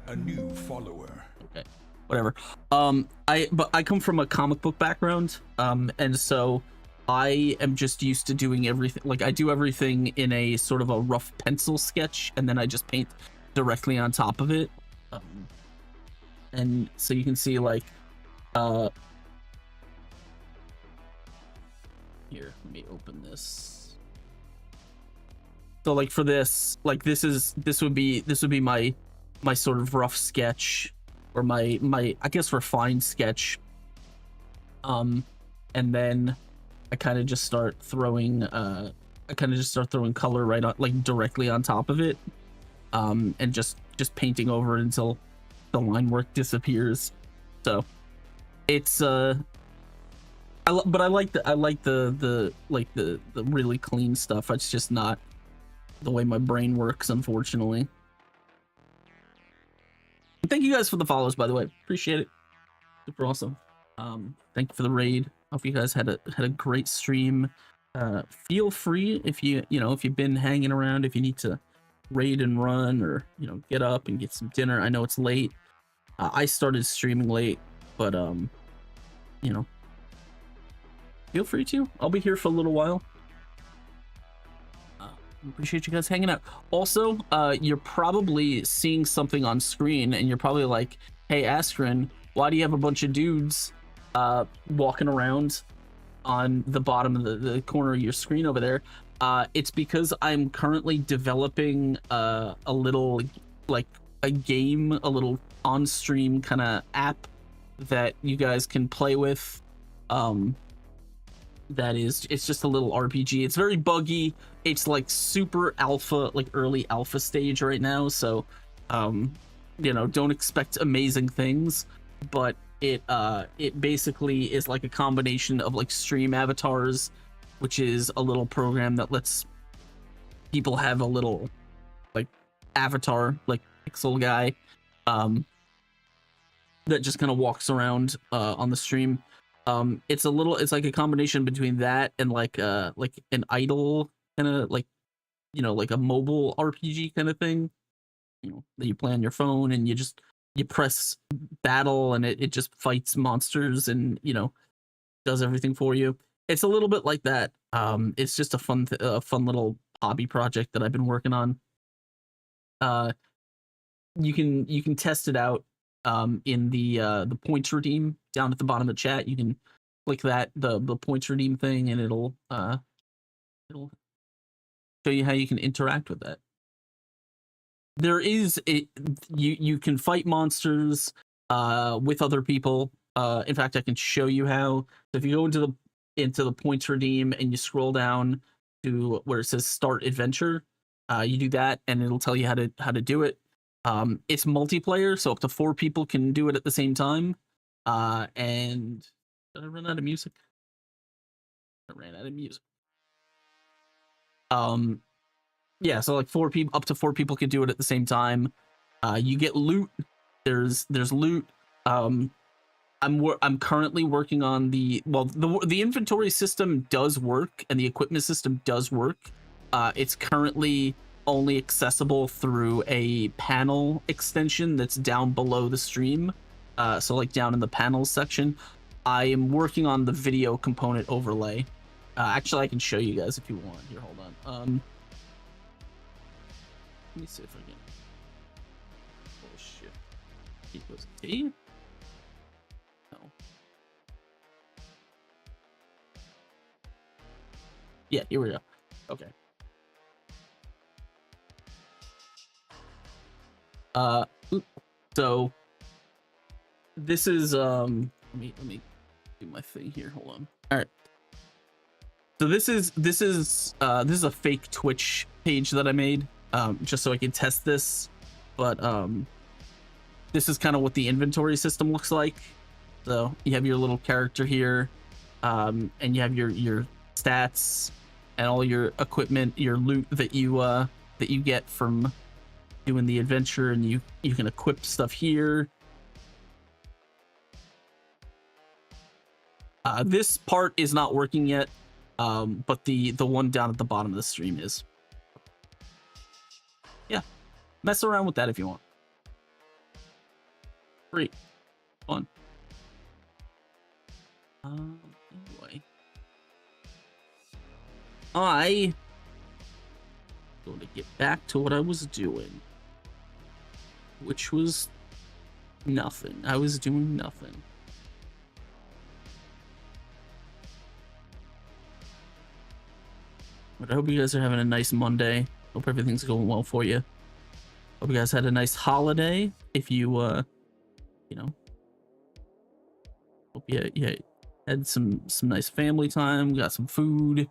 A new follower. Okay, whatever. But I come from a comic book background, and so I am just used to doing everything. Like, I do everything in a sort of a rough pencil sketch, and then I just paint directly on top of it. And so you can see, like, here, let me open this. So, like, for this, like, this would be my sort of rough sketch, or my I guess refined sketch. And then I kind of just start throwing color right on, like, directly on top of it, and just painting over it until the line work disappears. So it's but I like the really clean stuff. It's just not the way my brain works, unfortunately. Thank you guys for the follows, by the way. Appreciate it. Super awesome. Thank you for the raid. Hope you guys had a great stream. Feel free, if if you've been hanging around, if you need to raid and run, or get up and get some dinner. I know it's late. I started streaming late, but feel free to. I'll be here for a little while. Appreciate you guys hanging out. Also, you're probably seeing something on screen, and you're probably like, "Hey, Askren, why do you have a bunch of dudes walking around on the bottom of the corner of your screen over there?" It's because I'm currently developing a little, like, a game, a little on-stream kind of app that you guys can play with. It's just a little RPG. It's very buggy. It's like super alpha, like early alpha stage right now. So, don't expect amazing things, but it basically is like a combination of, like, stream avatars, which is a little program that lets people have a little, like, avatar, like pixel guy, that just kind of walks around on the stream. It's like a combination between that and like an idle kind of, like, like a mobile RPG kind of thing, that you play on your phone, and you press battle, and it just fights monsters, and does everything for you. It's a little bit like that. It's just a fun little hobby project that I've been working on. You can test it out in the points redeem down at the bottom of the chat. You can click the points redeem thing, and it'll show you how you can interact with that. You can fight monsters with other people. In fact, I can show you how. So if you go into the points redeem, and you scroll down to where it says start adventure, you do that, and it'll tell you how to do it. It's multiplayer, so up to 4 people can do it at the same time. And did I run out of music? I ran out of music. Yeah, so like up to 4 people can do it at the same time. You get loot. There's loot. I'm currently working on the inventory system does work, and the equipment system does work. It's currently only accessible through a panel extension that's down below the stream. So, like, down in the panels section. I am working on the video component overlay. Actually, I can show you guys if you want. Here, hold on. Let me see if I can. Oh shit! Equals T. No. Yeah, here we go. Okay. So this is let me do my thing here. Hold on. All right. So this is a fake Twitch page that I made, just so I can test this. But this is kind of what the inventory system looks like. So you have your little character here, and you have your stats and all your equipment, your loot that you get from doing the adventure, and you can equip stuff here. This part is not working yet, but the one down at the bottom of the stream is. Yeah, mess around with that if you want. Great, fun. Anyway, I going to get back to what I was doing, which was nothing. I was doing nothing. But I hope you guys are having a nice Monday. Hope everything's going well for you. Hope you guys had a nice holiday. If you, you know, hope you had some nice family time, got some food.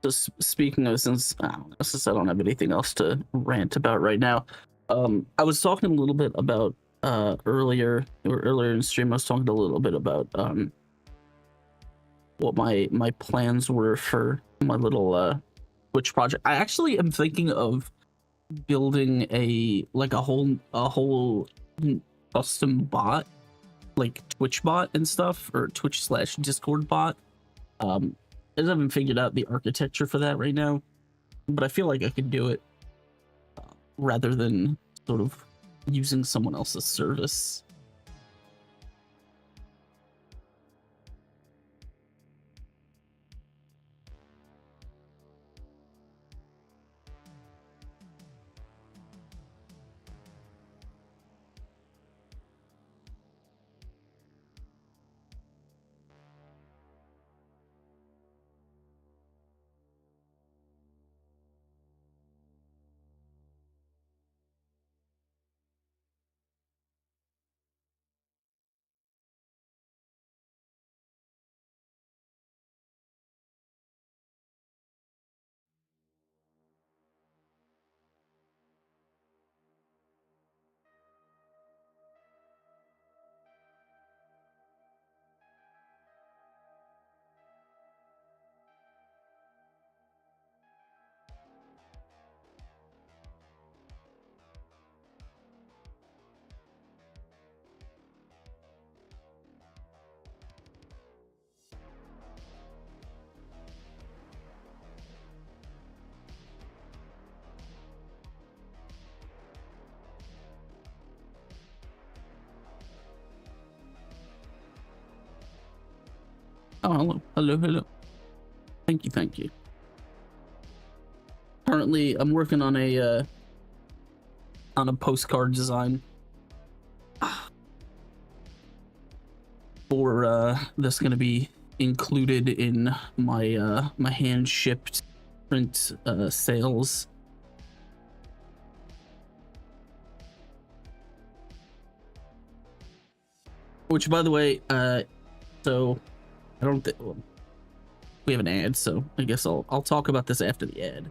just speaking of, since I don't have anything else to rant about right now, I was talking a little bit about earlier in stream. I was talking a little bit about what my plans were for my little Twitch project. I actually am thinking of building a whole custom bot, like Twitch bot and stuff, or Twitch/Discord bot. I just haven't figured out the architecture for that right now, but I feel like I could do it rather than sort of using someone else's service. Oh, hello. Thank you. Currently, I'm working on a postcard design for that's gonna be included in my my hand shipped print sales. Which, by the way, so I don't think well, we have an ad, so I guess I'll talk about this after the ad.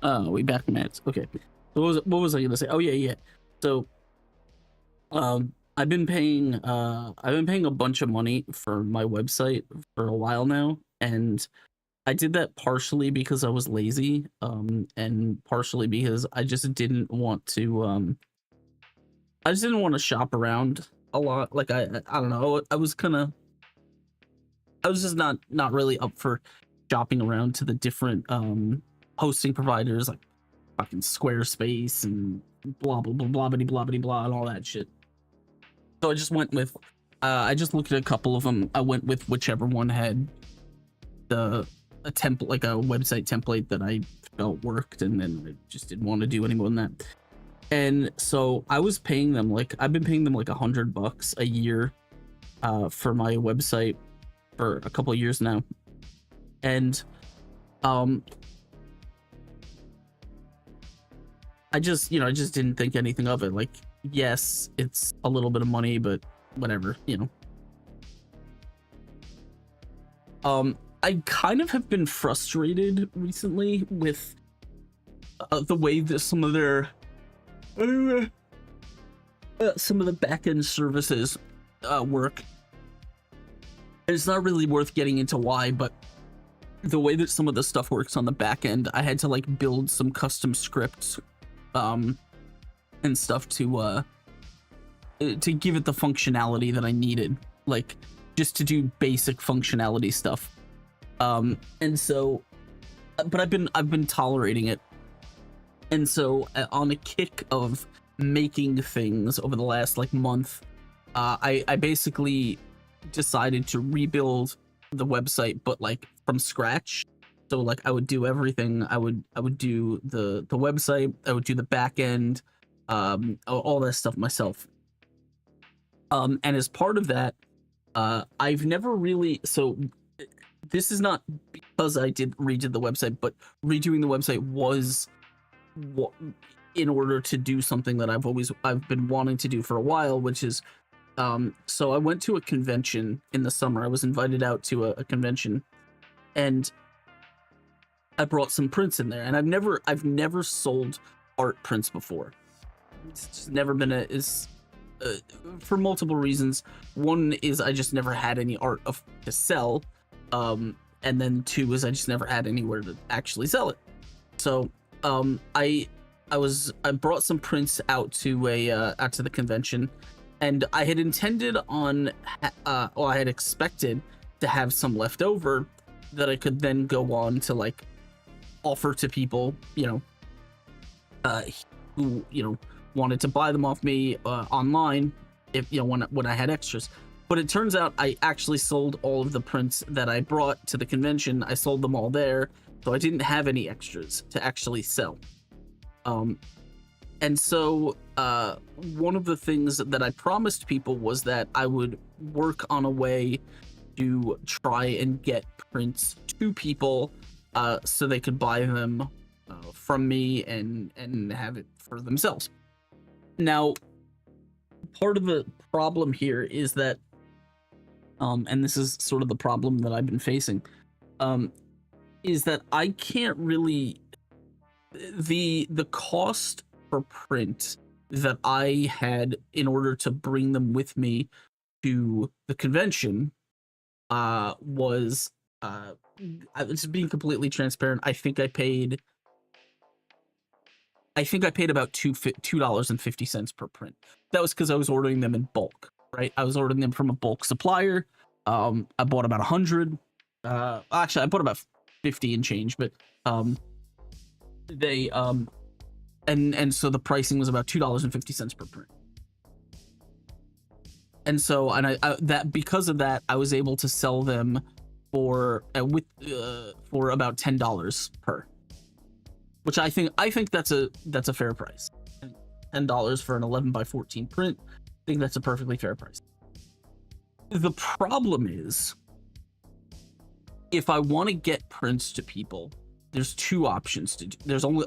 We back Matt. Okay. So what was I gonna say? Oh yeah. So I've been paying a bunch of money for my website for a while now, and I did that partially because I was lazy, and partially because I just didn't want to shop around a lot. Like I don't know. I was just not really up for shopping around to the different hosting providers like fucking Squarespace and blah blah blah blah blah blah blah blah and all that shit. So I just went with I just looked at a couple of them. I went with whichever one had a template, like a website template that I felt worked, and then I just didn't want to do any more than that. And so I was paying them I've been paying them like $100 a year for my website for a couple of years now. And I just didn't think anything of it. Like, yes, it's a little bit of money, but whatever, I kind of have been frustrated recently with the way that some of their some of the back-end services work. And it's not really worth getting into why, but the way that some of the stuff works on the back end, I had to like build some custom scripts and stuff to give it the functionality that I needed, like just to do basic functionality stuff. And so, but I've been tolerating it. And so on a kick of making things over the last like month, I basically decided to rebuild the website, but like from scratch. So like I would do everything. I would do the website, I would do the back end, all that stuff myself. And as part of that, I've never really, so this is not because I redid the website, but redoing the website was in order to do something that I've been wanting to do for a while, which is so I went to a convention in the summer. I was invited out to a convention, and I brought some prints in there. And I've never sold art prints before. It's just never been for multiple reasons. One is I just never had any art to sell, and then two is I just never had anywhere to actually sell it. So I brought some prints out to the convention, and I had intended on I had expected to have some left over that I could then go on to like offer to people, who wanted to buy them off me online, if when I had extras. But it turns out I actually sold all of the prints that I brought to the convention. I sold them all there, so I didn't have any extras to actually sell. And so one of the things that I promised people was that I would work on a way to try and get prints to people so they could buy them from me and have it for themselves. Now, part of the problem here is that, and this is sort of the problem that I've been facing, is that I can't really, the cost per print that I had in order to bring them with me to the convention was, just being completely transparent, I think I paid about $2.50 per print. That was because I was ordering them in bulk, right? I was ordering them from a bulk supplier. I bought about 100. Actually, I bought about 50 and change, but they and so the pricing was about $2.50 per print. And so, and I that because of that, I was able to sell them for about $10 per, which I think that's a fair price. $10 for an 11x14 print. I think that's a perfectly fair price. The problem is, if I want to get prints to people, there's two options to do. There's only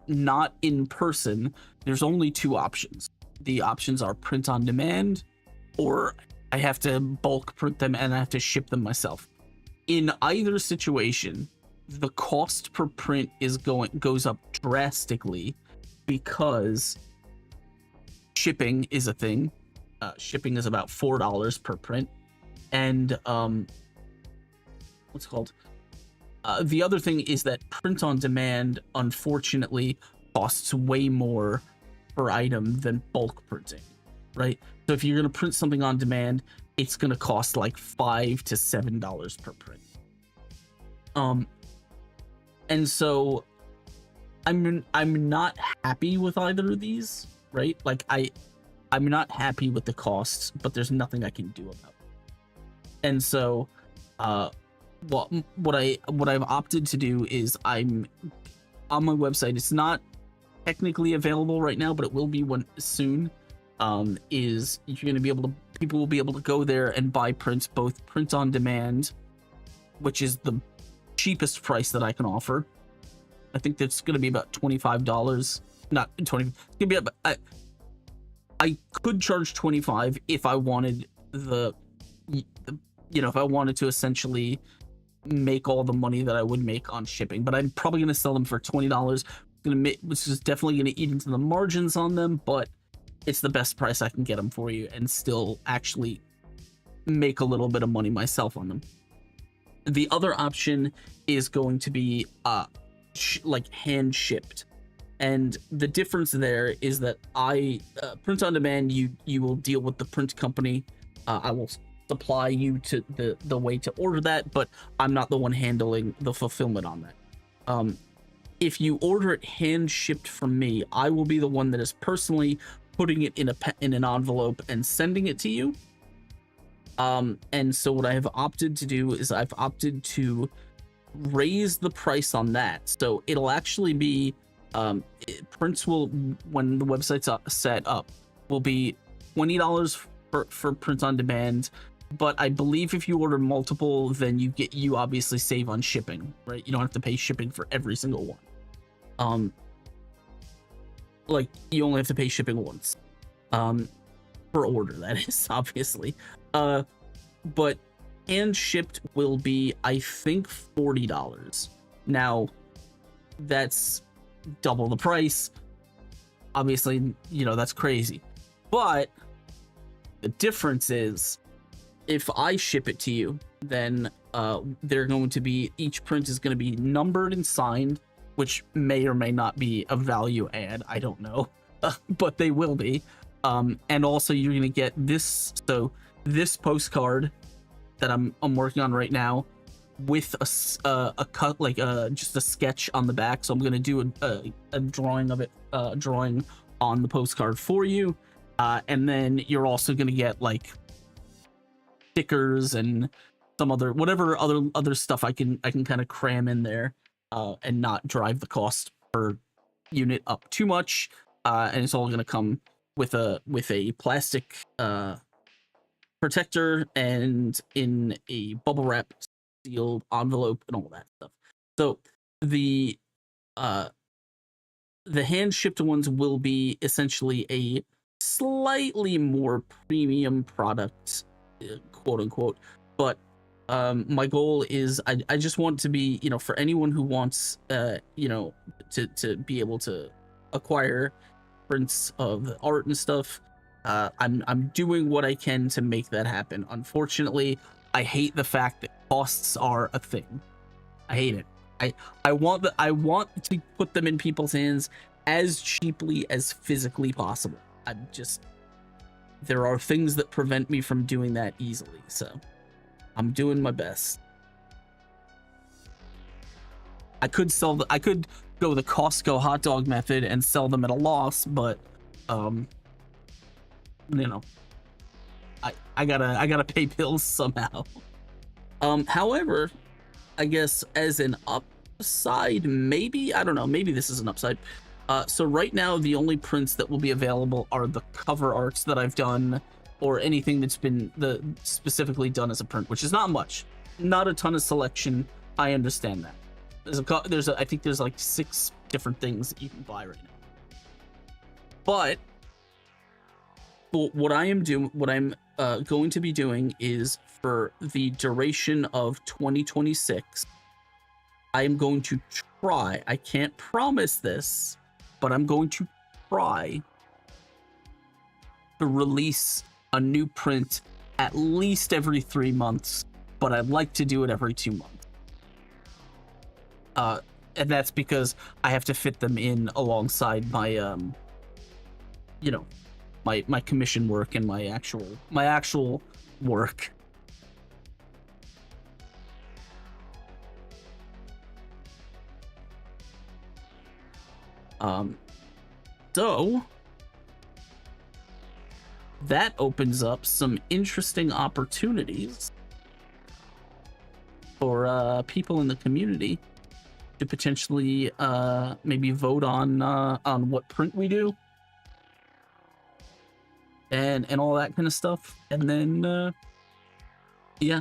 not in person. There's only two options. The options are print on demand, or I have to bulk print them and I have to ship them myself. In either situation, the cost per print goes up drastically because shipping is a thing. Shipping is about $4 per print, and what's it called? The other thing is that print on demand, unfortunately, costs way more per item than bulk printing, right? So if you're gonna print something on demand, it's gonna cost like $5 to $7 per print. And so I'm not happy with either of these, right? Like I'm not happy with the costs, but there's nothing I can do about it. And so what I've opted to do is I'm on my website. It's not technically available right now, but it will be soon. Is you're going to be able to, people will be able to go there and buy prints, both print on demand, which is the cheapest price that I can offer. I think that's going to be about $25. Not 20. It's going to be about, I could charge 25 if I wanted if I wanted to essentially make all the money that I would make on shipping, but I'm probably going to sell them for $20. Which is definitely going to eat into the margins on them, but it's the best price I can get them for you and still actually make a little bit of money myself on them. The other option is going to be like hand shipped, and the difference there is that I print on demand. You will deal with the print company. I will supply you to the way to order that, but I'm not the one handling the fulfillment on that. If you order it hand shipped from me, I will be the one that is personally putting it in an envelope and sending it to you. And so what I have opted to do is I've opted to raise the price on that. So it'll actually be prints will, when the website's set up, will be $20 for print on demand. But I believe if you order multiple, then you obviously save on shipping, right? You don't have to pay shipping for every single one. Like you only have to pay shipping once, per order, that is, obviously. But hand shipped will be, I think, $40. Now, that's double the price. Obviously, that's crazy. But the difference is, if I ship it to you, then they're going to be, each print is going to be numbered and signed, which may or may not be a value add. I don't know, but they will be. And also you're going to get this. So this postcard that I'm working on right now with a cut, like just a sketch on the back. So I'm going to do a drawing of it, drawing on the postcard for you. And then you're also going to get like stickers and some whatever other stuff I can kind of cram in there, and not drive the cost per unit up too much. And it's all going to come with a plastic protector and in a bubble wrap sealed envelope and all that stuff. So the hand shipped ones will be essentially a slightly more premium product, quote unquote, but my goal is I just want to be, for anyone who wants to be able to acquire prints of the art and stuff. I'm doing what I can to make that happen. Unfortunately, I hate the fact that costs are a thing. I hate it. I want to put them in people's hands as cheaply as physically possible. There are things that prevent me from doing that easily, so I'm doing my best. I could go the Costco hot dog method and sell them at a loss, but I gotta pay bills somehow. However, I guess as an upside, maybe, I don't know, maybe this is an upside. So right now, the only prints that will be available are the cover arts that I've done, or anything that's been specifically done as a print, which is not much, not a ton of selection. I understand that. I think there's like 6 different things that you can buy right now. But what I'm going to be doing is, for the duration of 2026, I am going to try. I can't promise this, but I'm going to try to release a new print at least every 3 months, but I'd like to do it every 2 months. And that's because I have to fit them in alongside my you know, my commission work and my actual work. So that opens up some interesting opportunities for people in the community to potentially maybe vote on what print we do and all that kind of stuff, and then yeah,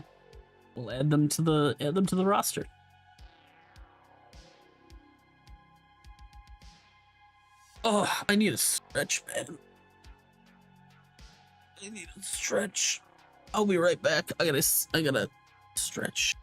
we'll add them to the roster. Oh, I need a stretch, man. I need a stretch. I'll be right back. I gotta stretch.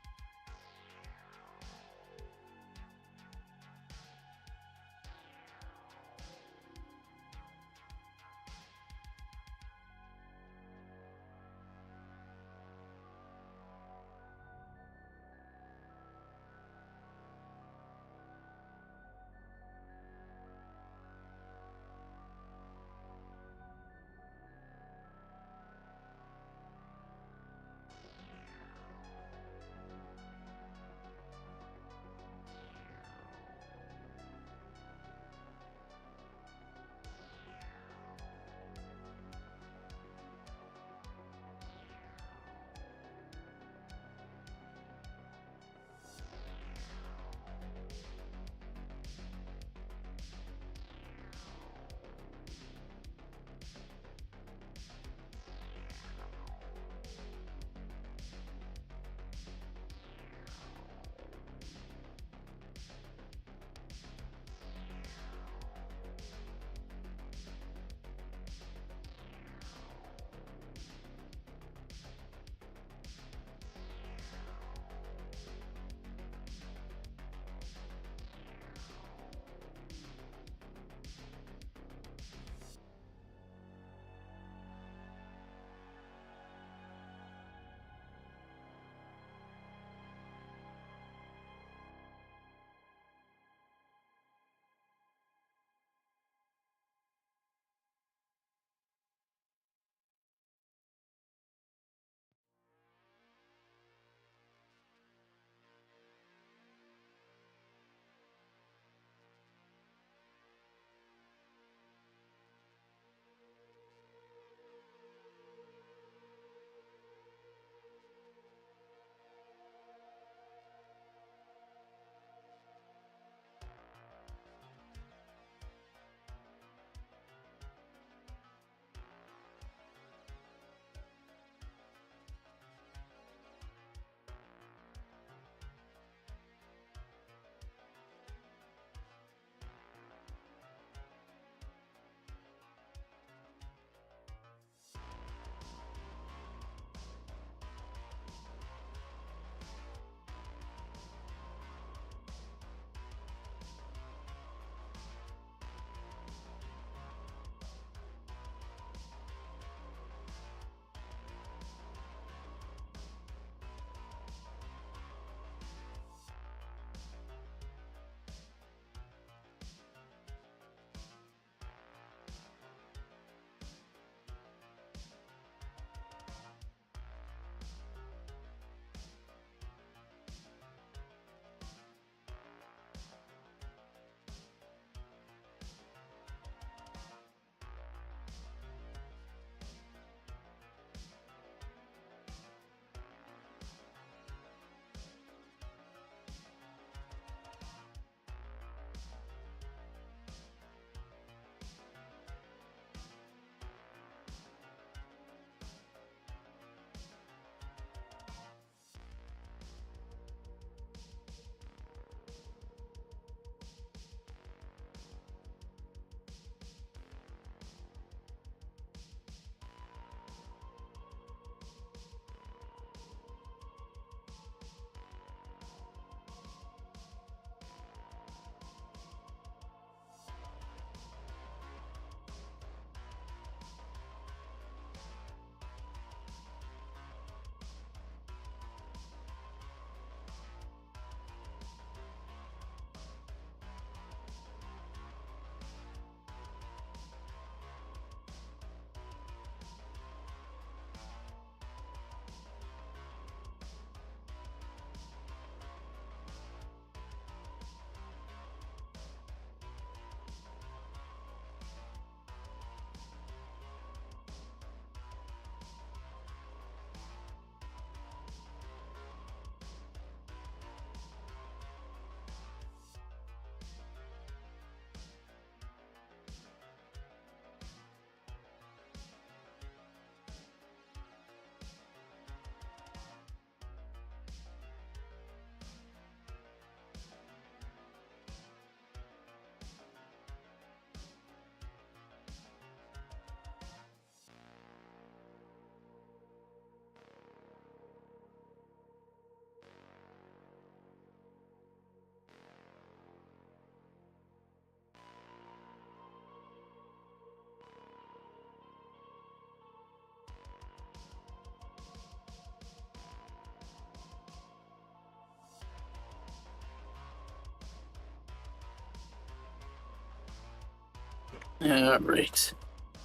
All right.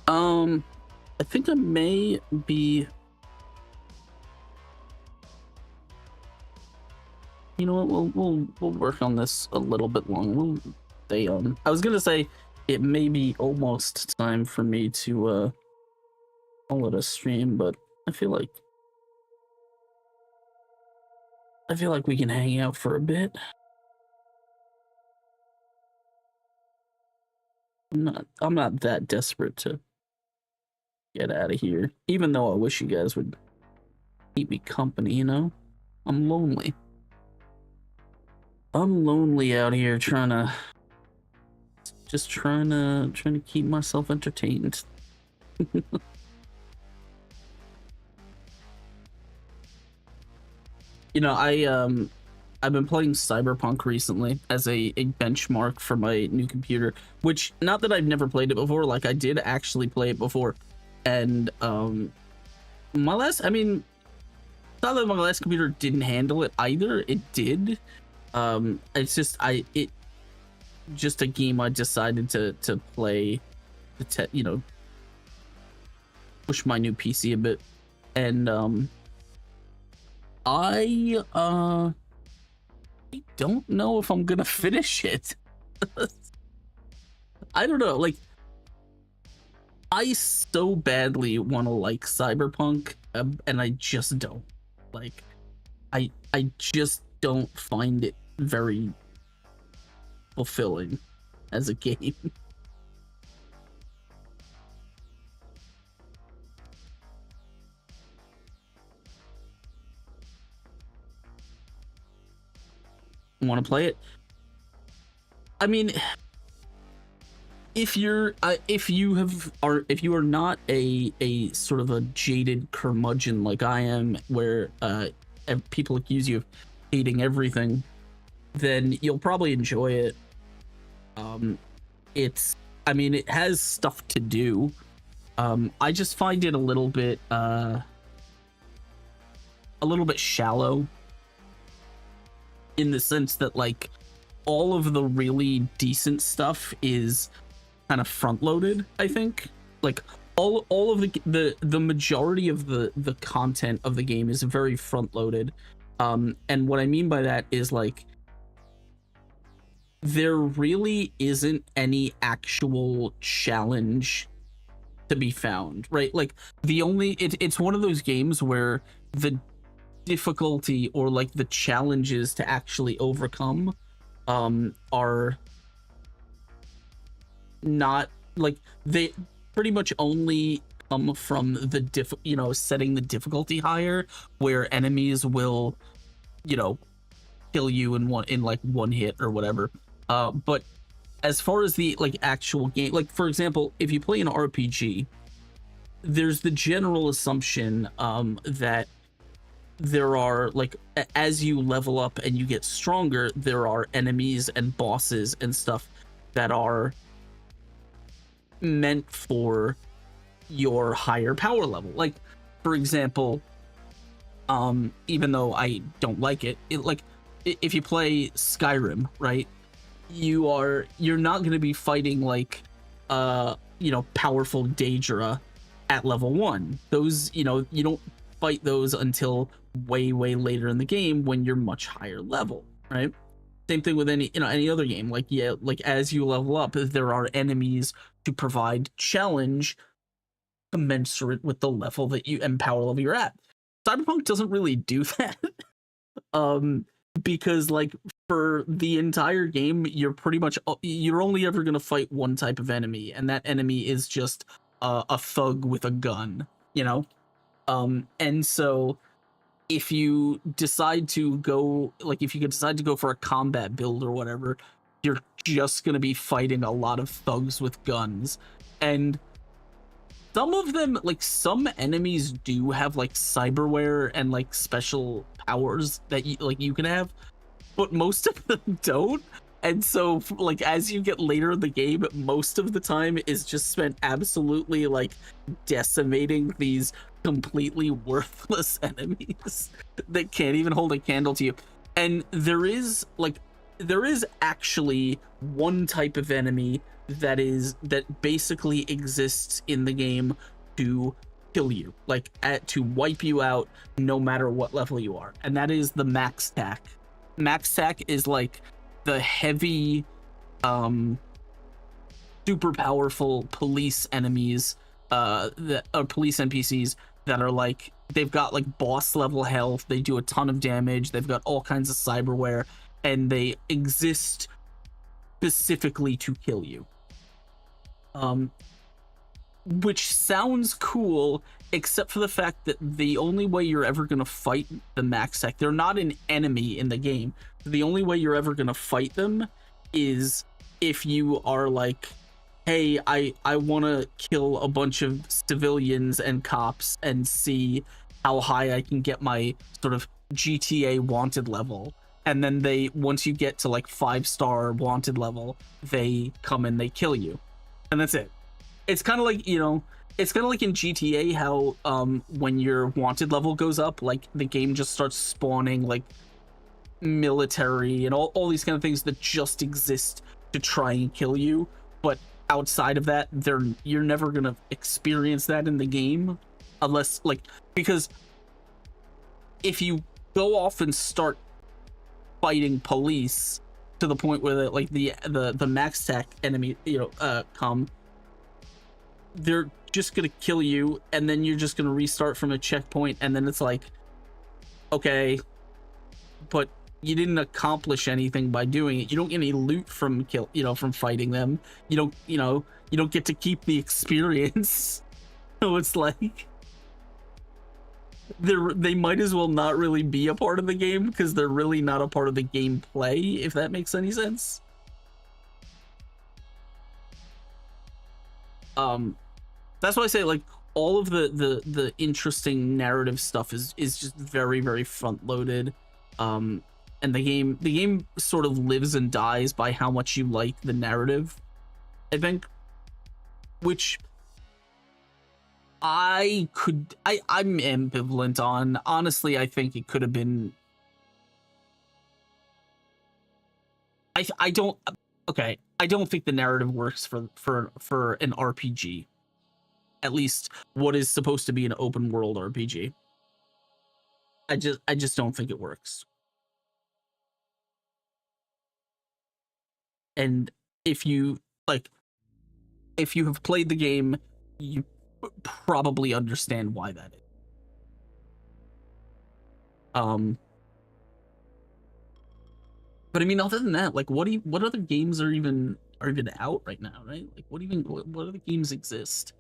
I think I may be. You know what? We'll work on this a little bit long. We'll stay on. I was gonna say it may be almost time for me to call it a stream, but I feel like we can hang out for a bit. I'm not that desperate to get out of here, even though I wish you guys would keep me company, you know? I'm lonely. I'm lonely out here trying to keep myself entertained. You know, I've been playing Cyberpunk recently as a benchmark for my new computer, which, not that I've never played it before, like I did actually play it before. And my last, I mean, not that my last computer didn't handle it either, it did. It's just just a game I decided to play to push my new PC a bit. And I don't know if I'm gonna finish it. I don't know, like I so badly want to like Cyberpunk, and I just don't. Like I just don't find it very fulfilling as a game. Want to play it? I mean, if you are not a sort of a jaded curmudgeon like I am, where people accuse you of hating everything, then you'll probably enjoy it. I mean, it has stuff to do. I just find it a little bit shallow, in the sense that like all of the really decent stuff is kind of front loaded. I think like all of the majority of the content of the game is very front loaded. And what I mean by that is like there really isn't any actual challenge to be found, right? Like it's one of those games where the difficulty or like the challenges to actually overcome are not like, they pretty much only come from the setting the difficulty higher, where enemies will kill you in one hit or whatever. But as far as the like actual game, like for example, if you play an RPG, there's the general assumption that there are, like, as you level up and you get stronger, there are enemies and bosses and stuff that are meant for your higher power level. Like, for example, even though I don't like it, like if you play Skyrim, right, you're not going to be fighting like powerful Daedra at level 1. Those, you don't fight those until way later in the game when you're much higher level, right? Same thing with any other game. Like, yeah, like as you level up, there are enemies to provide challenge commensurate with the level that you and power level you're at. Cyberpunk doesn't really do that. Because like for the entire game, you're only ever going to fight one type of enemy, and that enemy is just a thug with a gun, and so if you decide to go for a combat build or whatever, you're just going to be fighting a lot of thugs with guns. And some of them, like some enemies do have like cyberware and like special powers that you can have, but most of them don't. And so like as you get later in the game, most of the time is just spent absolutely like decimating these completely worthless enemies that can't even hold a candle to you. And there is actually one type of enemy that basically exists in the game to kill you, like to wipe you out no matter what level you are, and that is the max tack. Max tack is like the heavy, super powerful police enemies, that are police NPCs that are like, they've got like boss level health, they do a ton of damage, they've got all kinds of cyberware, and they exist specifically to kill you. Which sounds cool, except for the fact that the only way you're ever going to fight the max tack, they're not an enemy in the game. The only way you're ever going to fight them is if you are like, hey, I want to kill a bunch of civilians and cops and see how high I can get my sort of GTA wanted level. And then they, once you get to like 5-star wanted level, they come and they kill you. And that's it. It's kind of like, you know, it's kind of like in GTA how when your wanted level goes up, like the game just starts spawning like military and all these kind of things that just exist to try and kill you. But outside of that, you're never gonna experience that in the game unless, like, because if you go off and start fighting police to the point where like the max tack enemy, you know, come, they're just gonna kill you, and then you're just gonna restart from a checkpoint, and then it's like, okay, but you didn't accomplish anything by doing it. You don't get any loot from from fighting them. You don't get to keep the experience. So it's like they might as well not really be a part of the game, because they're really not a part of the gameplay, if that makes any sense. That's why I say, like, all of the interesting narrative stuff is just very, very front loaded. And the game sort of lives and dies by how much you like the narrative, I think, which I'm ambivalent on. Honestly, I think it could have been, I don't think the narrative works for an RPG. At least what is supposed to be an open world RPG. I just don't think it works. And if you have played the game, you probably understand why that is. But I mean, other than that, like, what other games are even out right now, right? Like, what other games exist?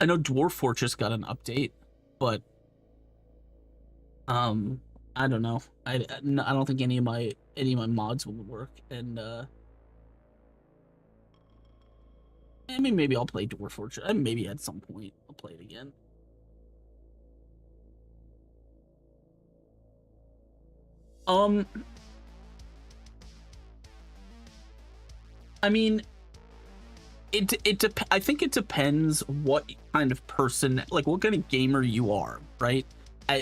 I know Dwarf Fortress got an update, but I don't know. I don't think any of my mods will work, and I mean, maybe I'll play Dwarf Fortress. Maybe at some point I'll play it again. I mean, I think it depends what kind of person, like what kind of gamer you are, right?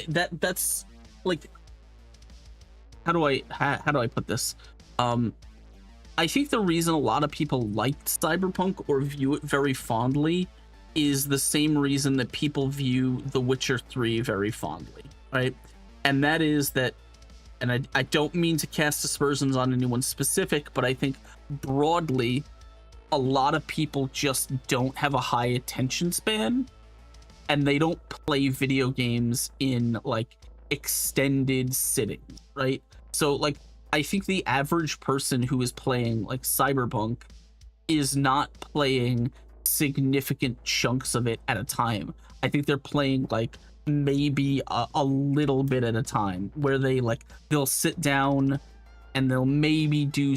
That's like, how do I put this? I think the reason a lot of people liked Cyberpunk or view it very fondly is the same reason that people view The Witcher 3 very fondly, right? And that is that, and I don't mean to cast aspersions on anyone specific, but I think broadly, a lot of people just don't have a high attention span, and they don't play video games in like extended sittings, right? So like, I think the average person who is playing like Cyberpunk is not playing significant chunks of it at a time. I think they're playing like maybe a little bit at a time, where they'll sit down and they'll maybe do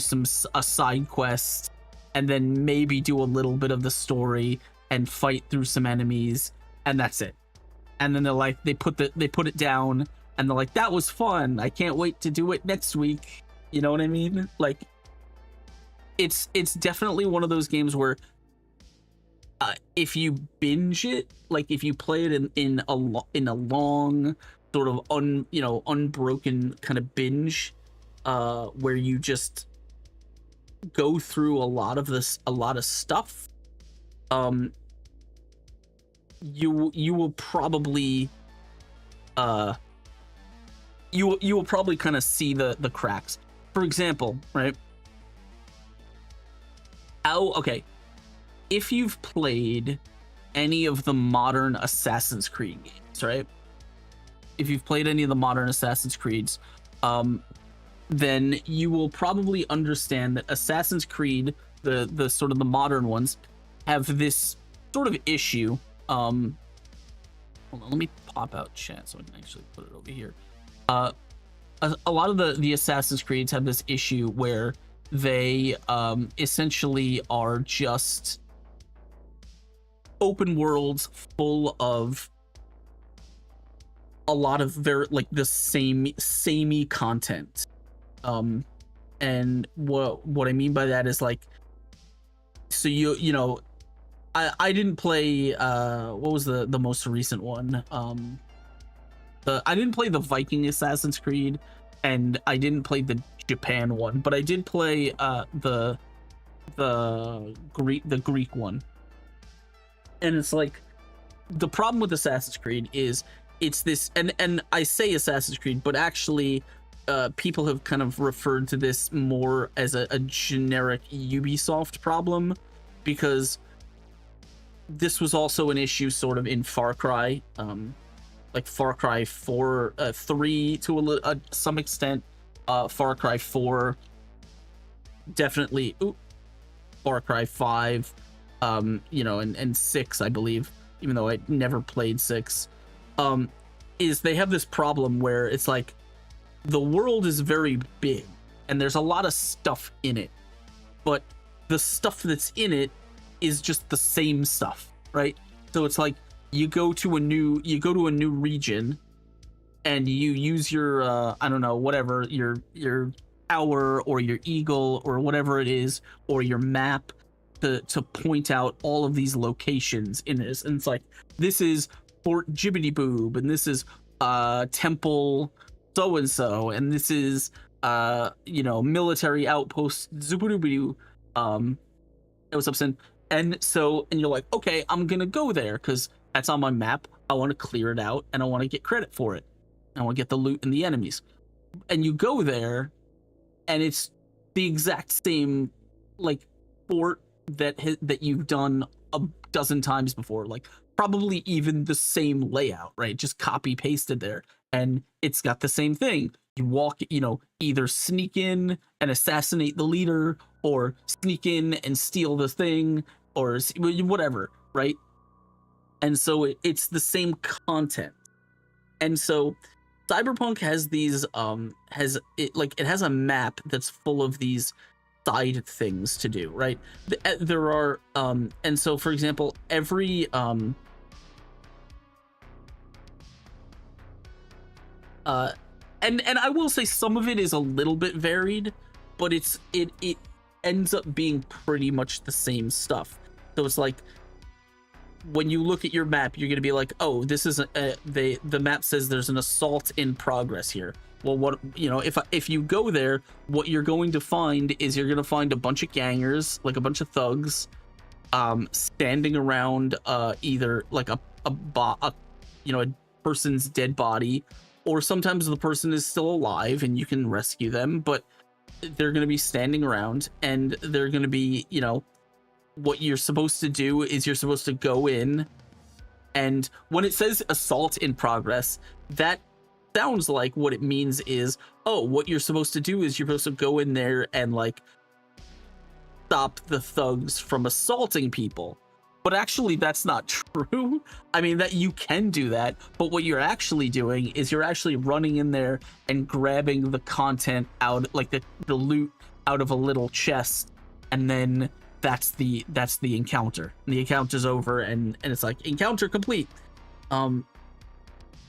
a side quest, and then maybe do a little bit of the story and fight through some enemies, and that's it. And then they put it down, and they're like, that was fun, I can't wait to do it next week. You know what I mean? Like, it's definitely one of those games where if you binge it, like if you play it in a long sort of unbroken kind of binge, where you just go through a lot of stuff, you will probably you will probably kind of see the cracks. For example, right? Okay, if you've played any of the modern Assassin's Creed games, right? If you've played any of the modern Assassin's Creeds, then you will probably understand that Assassin's Creed, the sort of the modern ones, have this sort of issue. Hold on, let me pop out chat so I can actually put it over here. A lot of the Assassin's Creeds have this issue where they essentially are just open worlds full of a lot of very like the samey content. And what I mean by that is like, so you know, I didn't play what was the most recent one? I didn't play the Viking Assassin's Creed, and I didn't play the Japan one, but I did play the Greek one. And it's like, the problem with Assassin's Creed is it's this, and I say Assassin's Creed, but actually people have kind of referred to this more as a generic Ubisoft problem, because this was also an issue sort of in Far Cry, like Far Cry 4, 3 to some extent, Far Cry 4, definitely, Far Cry 5, you know, and 6, I believe, even though I never played 6, is they have this problem where it's like, the world is very big and there's a lot of stuff in it, but the stuff that's in it is just the same stuff, right? So it's like, you go to a new region and you use your I don't know, whatever, your tower or your eagle or whatever it is, or your map to point out all of these locations in this. And it's like, this is Fort Jibbity Boob, and this is temple so and so, and this is you know, military outpost Zubudubidu. It was upset. And you're like, okay, I'm gonna go there because that's on my map. I want to clear it out and I want to get credit for it. I want to get the loot and the enemies. And you go there, and it's the exact same like fort that you've done a dozen times before, like probably even the same layout, right? Just copy pasted there, and it's got the same thing. You walk, you know, either sneak in and assassinate the leader, or sneak in and steal the thing, or whatever, right? And so it's the same content. And so Cyberpunk has these it has a map that's full of these side things to do, right? There are and so, for example, every and I will say some of it is a little bit varied, but it ends up being pretty much the same stuff. So it's like, when you look at your map, you're going to be like, oh, this is the map says there's an assault in progress here. Well, what, you know, if you go there, what you're going to find is you're going to find a bunch of gangers, like a bunch of thugs, standing around either like a you know, a person's dead body, or sometimes the person is still alive and you can rescue them, but they're going to be standing around, and they're going to be, you know, what you're supposed to do is you're supposed to go in, and when it says assault in progress, that sounds like what it means is, oh, what you're supposed to do is you're supposed to go in there and like stop the thugs from assaulting people. But actually, that's not true. I mean, that you can do that, but what you're actually doing is you're actually running in there and grabbing the content out, like the loot out of a little chest, and then that's the encounter. And the encounter's over, and it's like, encounter complete.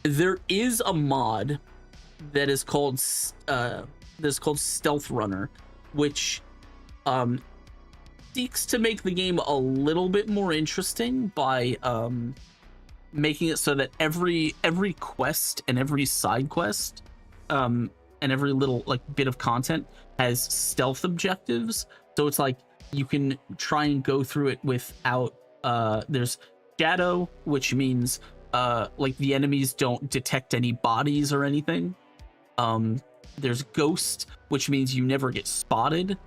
There is a mod that is called Stealth Runner, which seeks to make the game a little bit more interesting by making it so that every quest and every side quest and every little like bit of content has stealth objectives. So it's like you can try and go through it without there's shadow, which means like the enemies don't detect any bodies or anything. There's ghost, which means you never get spotted.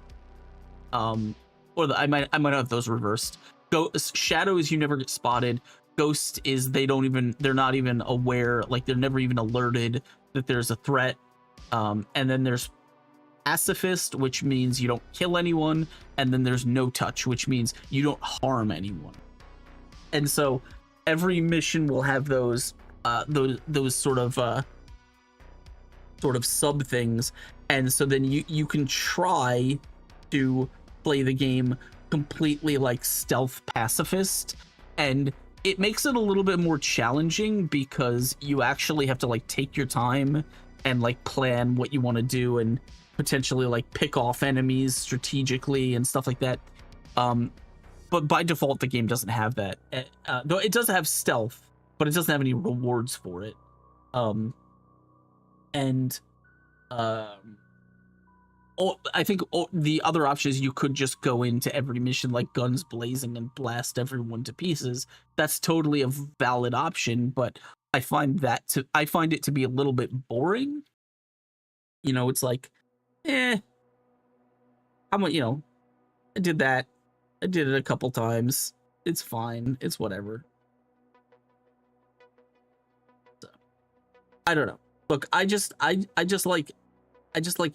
I might have those reversed. Shadow is you never get spotted. Ghost is they're not even aware, like they're never even alerted that there's a threat. And then there's pacifist, which means you don't kill anyone, and then there's no touch, which means you don't harm anyone. And so every mission will have those sort of sub things, and so then you can try to play the game completely like stealth pacifist, and it makes it a little bit more challenging because you actually have to like take your time and like plan what you want to do and potentially like pick off enemies strategically and stuff like that. But by default the game doesn't have that. Though it does have stealth, but it doesn't have any rewards for it. I think the other option is you could just go into every mission like guns blazing and blast everyone to pieces. That's totally a valid option, but I find it to be a little bit boring. You know, it's like, how much, you know, I did that. I did it a couple times. It's fine. It's whatever. So, I don't know. Look, I just like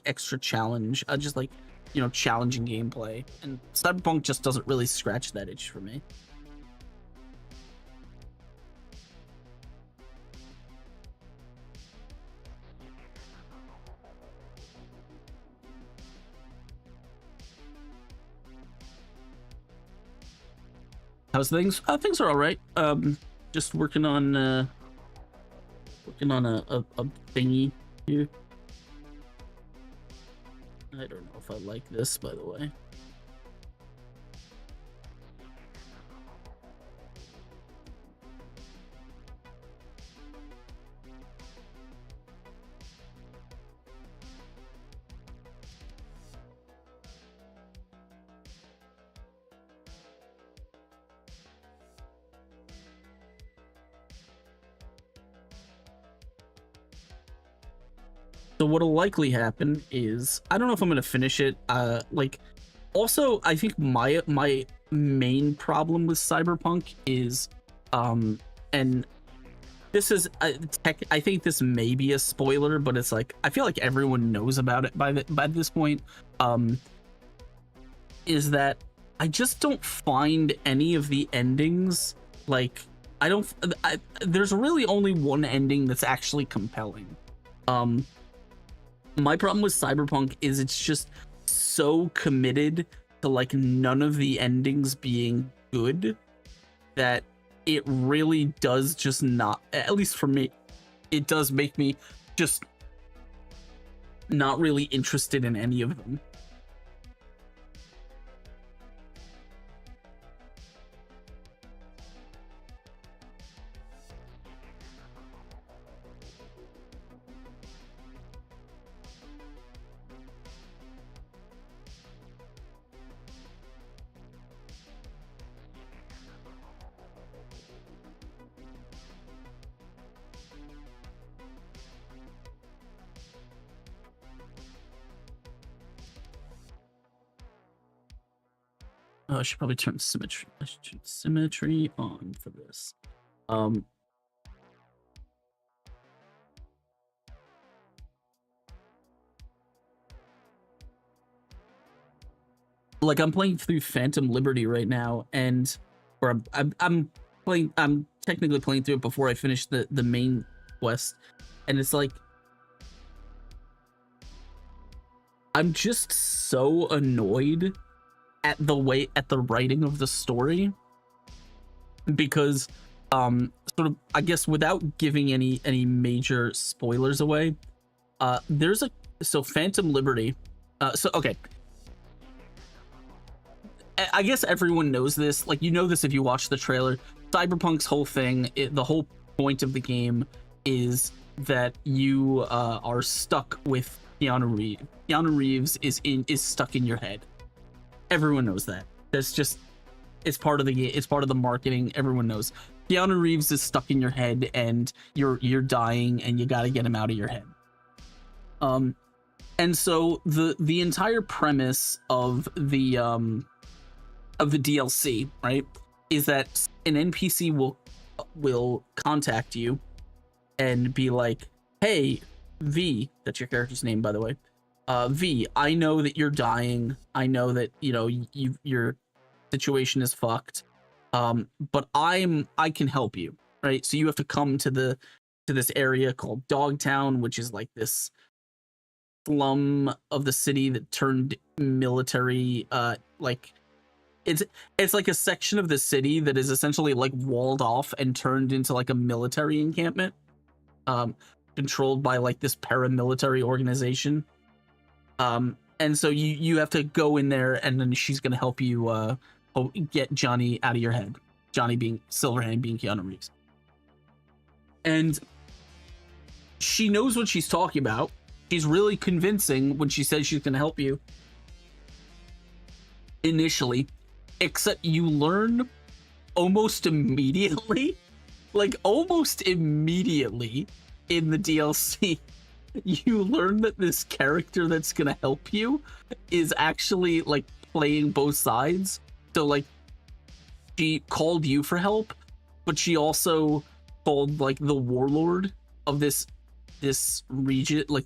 extra challenge. I just like, you know, challenging gameplay, and Cyberpunk just doesn't really scratch that itch for me. How's things? Things are all right. Just working on a thingy here. I don't know if I like this, by the way. So what'll likely happen is, I don't know if I'm gonna finish it. Like, also, I think my main problem with Cyberpunk is, and this is I think this may be a spoiler, but it's like I feel like everyone knows about it by this point. Is that I just don't find any of the endings like there's really only one ending that's actually compelling. My problem with Cyberpunk is it's just so committed to like none of the endings being good that it really does just not, at least for me, it does make me just not really interested in any of them. Oh, I should probably turn symmetry. I should turn symmetry on for this. Like I'm playing through Phantom Liberty right now, and or I'm technically playing through it before I finish the main quest, and it's like I'm just so annoyed at the writing of the story, because sort of, I guess without giving any major spoilers away, there's so Phantom Liberty, so okay, I guess everyone knows this, like, you know this if you watch the trailer. Cyberpunk's whole thing, the whole point of the game is that you are stuck with Keanu Reeves is stuck in your head. Everyone knows that. That's just, it's part of the game. It's part of the marketing. Everyone knows Keanu Reeves is stuck in your head, and you're dying, and you got to get him out of your head. And so the entire premise of the DLC, right, is that an NPC will contact you and be like, "Hey, V," that's your character's name, by the way. V, I know that you're dying. I know that your situation is fucked. But I can help you, right? So you have to come to this area called Dogtown, which is like this slum of the city that turned military. Like it's like a section of the city that is essentially like walled off and turned into like a military encampment, controlled by like this paramilitary organization. And so you have to go in there, and then she's gonna help you get Johnny out of your head. Johnny being Silverhand, being Keanu Reeves. And she knows what she's talking about. She's really convincing when she says she's gonna help you initially, except you learn almost immediately, like almost immediately in the DLC, you learn that this character that's gonna help you is actually like playing both sides. So like she called you for help, but she also called like the warlord of this region, like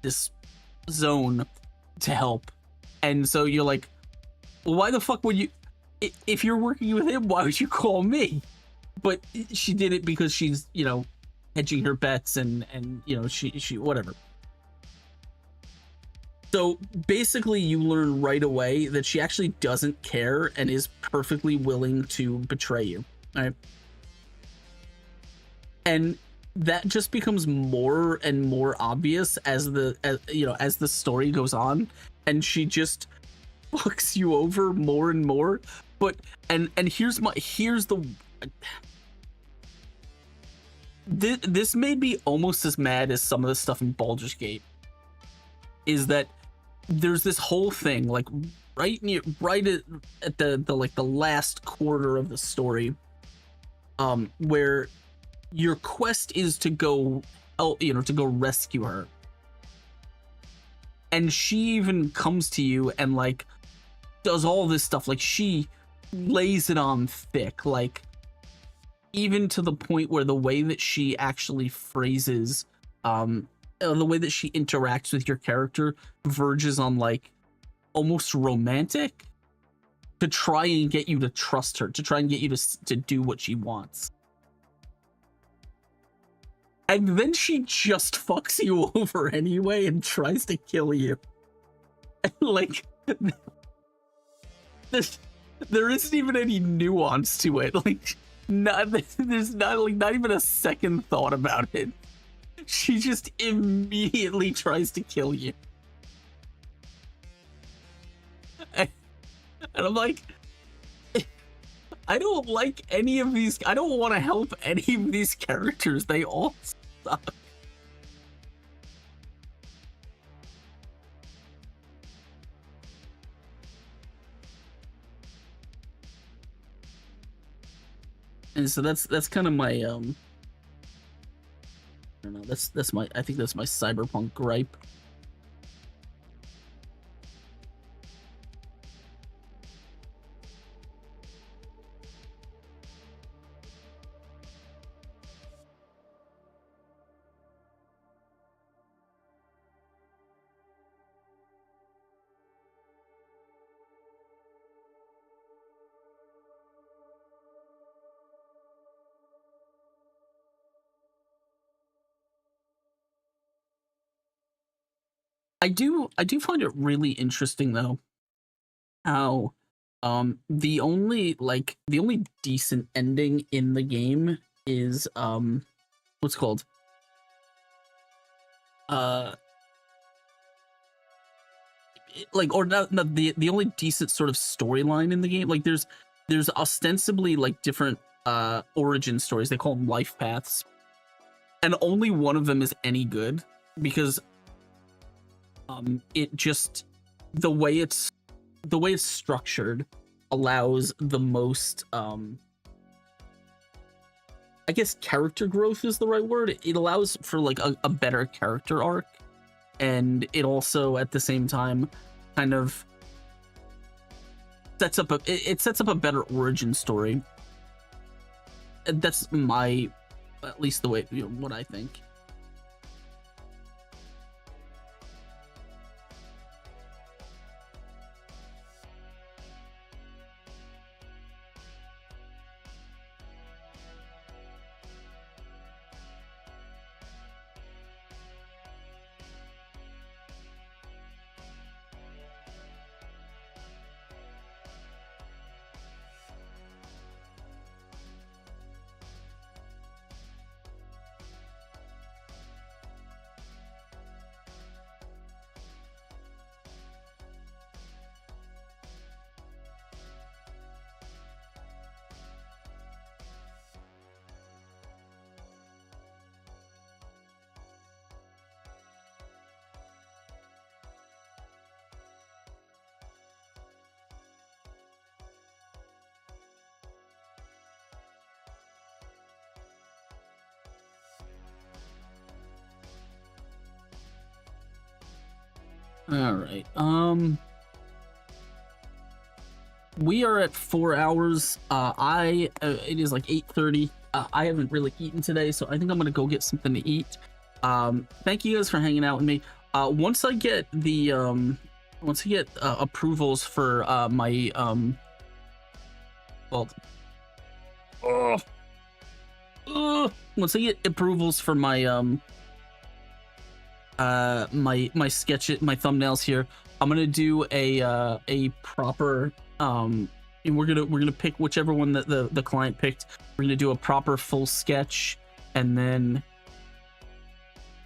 this zone, to help. And so you're like, well, why the fuck would you, if you're working with him, why would you call me? But she did it because she's, hedging her bets, and she whatever. So basically you learn right away that she actually doesn't care and is perfectly willing to betray you, right? And that just becomes more and more obvious as the story goes on, and she just fucks you over more and more. But and here's the this made me almost as mad as some of the stuff in Baldur's Gate, is that there's this whole thing like right at the last quarter of the story, where your quest is to go rescue her. And she even comes to you and like does all this stuff. Like she lays it on thick, like even to the point where the way that she actually phrases, the way that she interacts with your character verges on like almost romantic, to try and get you to trust her, to try and get you to do what she wants. And then she just fucks you over anyway and tries to kill you. And like, there isn't even any nuance to it. Like, there's not even a second thought about it. She just immediately tries to kill you. And I'm like, I don't like any of these. I don't want to help any of these characters. They all suck. And so that's kind of my I don't know, I think that's my cyberpunk gripe. I do find it really interesting though how the only decent ending in the game is what's called or not the only decent sort of storyline in the game. Like there's ostensibly like different origin stories. They call them life paths, and only one of them is any good, because It just the way it's structured allows the most I guess character growth is the right word. It allows for like a better character arc, and it also at the same time kind of sets up it sets up a better origin story. And that's my, at least the way, what I think. All right. We are at 4 hours. It is like 8:30. I haven't really eaten today, so I think I'm gonna go get something to eat. Thank you guys for hanging out with me. Once I get approvals for my once I get approvals for my my sketch, my thumbnails here, I'm gonna do a proper and we're gonna pick whichever one that the client picked. We're gonna do a proper full sketch, and then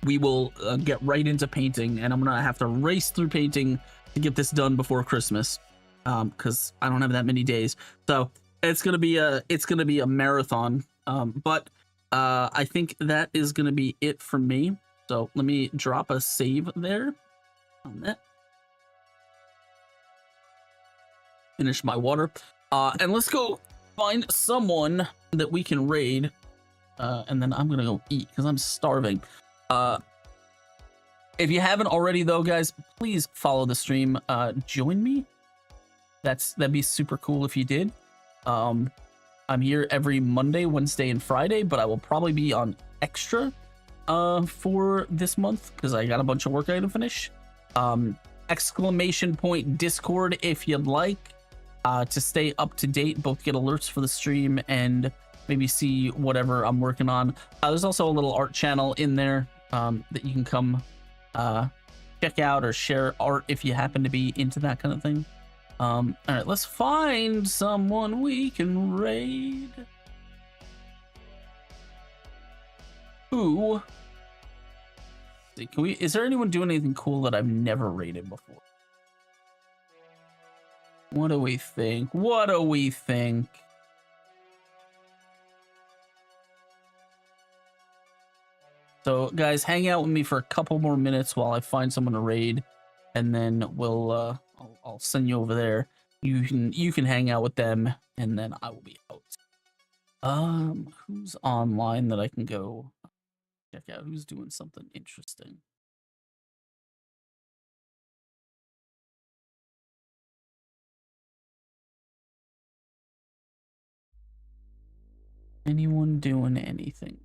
we will get right into painting, and I'm gonna have to race through painting to get this done before Christmas, because I don't have that many days. So it's gonna be a marathon. But I think that is gonna be it for me. So let me drop a save there on that. Finish my water. And let's go find someone that we can raid. And then I'm gonna go eat because I'm starving. If you haven't already though, guys, please follow the stream. Join me. That'd be super cool if you did. I'm here every Monday, Wednesday, and Friday, but I will probably be on extra for this month because I got a bunch of work I had to finish. Exclamation point Discord if you'd like to stay up to date, both get alerts for the stream and maybe see whatever I'm working on. There's also a little art channel in there that you can come check out or share art if you happen to be into that kind of thing. All right, let's find someone we can raid. Who? Can we? Is there anyone doing anything cool that I've never raided before? What do we think? What do we think? So, guys, hang out with me for a couple more minutes while I find someone to raid, and then we'll I'll send you over there. You can hang out with them, and then I will be out. Who's online that I can go check out? Who's doing something interesting? Anyone doing anything?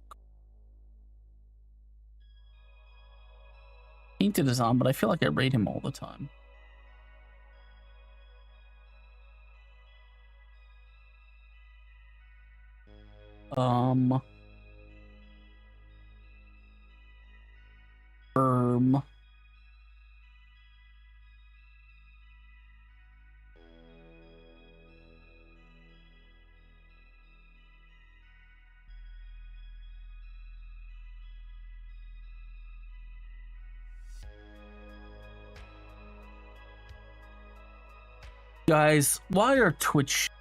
Painted is on, but I feel like I raid him all the time. Guys, why are Twitch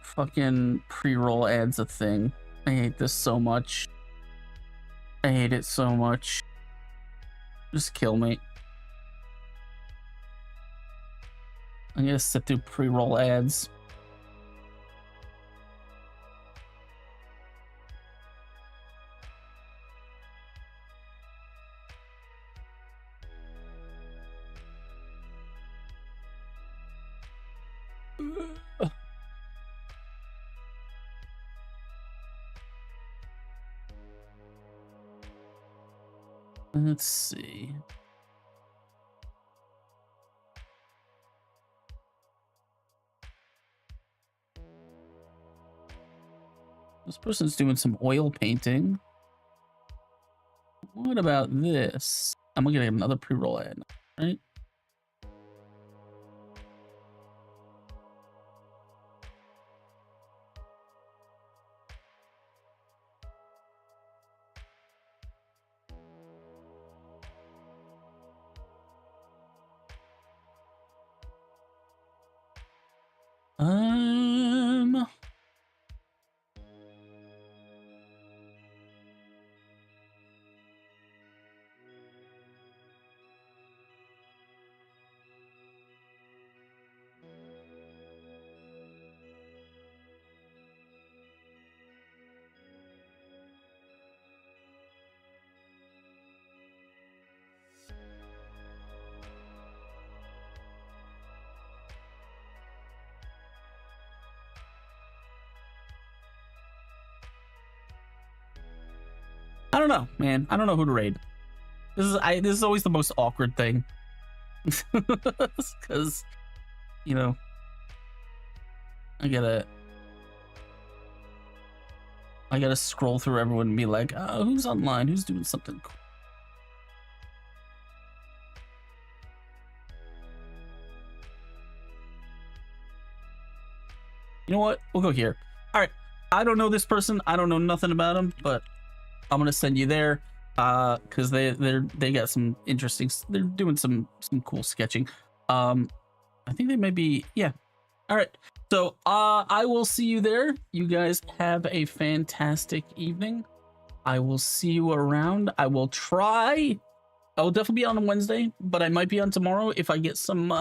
fucking pre-roll ads a thing? I hate this so much. I hate it so much. Just kill me. I'm gonna sit through pre-roll ads. Let's see. This person's doing some oil painting. What about this? I'm gonna get another pre-roll ad, right? I don't know, man. I don't know who to raid. This is always the most awkward thing. Because, you know, I gotta scroll through everyone and be like, oh, who's online? Who's doing something cool? You know what? We'll go here. All right. I don't know this person. I don't know nothing about them, but I'm gonna send you there because they got some interesting. They're doing some cool sketching. I think they may be. Yeah. All right. So I will see you there. You guys have a fantastic evening. I will see you around. I will try. I will definitely be on Wednesday, but I might be on tomorrow if I get some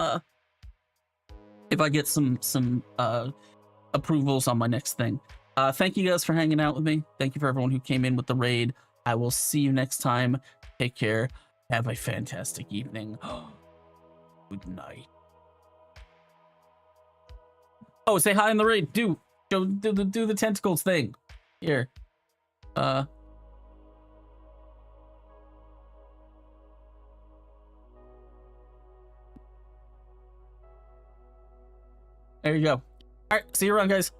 approvals on my next thing. Thank you guys for hanging out with me. Thank you for everyone who came in with the raid. I will see you next time. Take care. Have a fantastic evening. Good night. Oh, say hi in the raid. Do the tentacles thing. Here. There you go. All right. See you around, guys.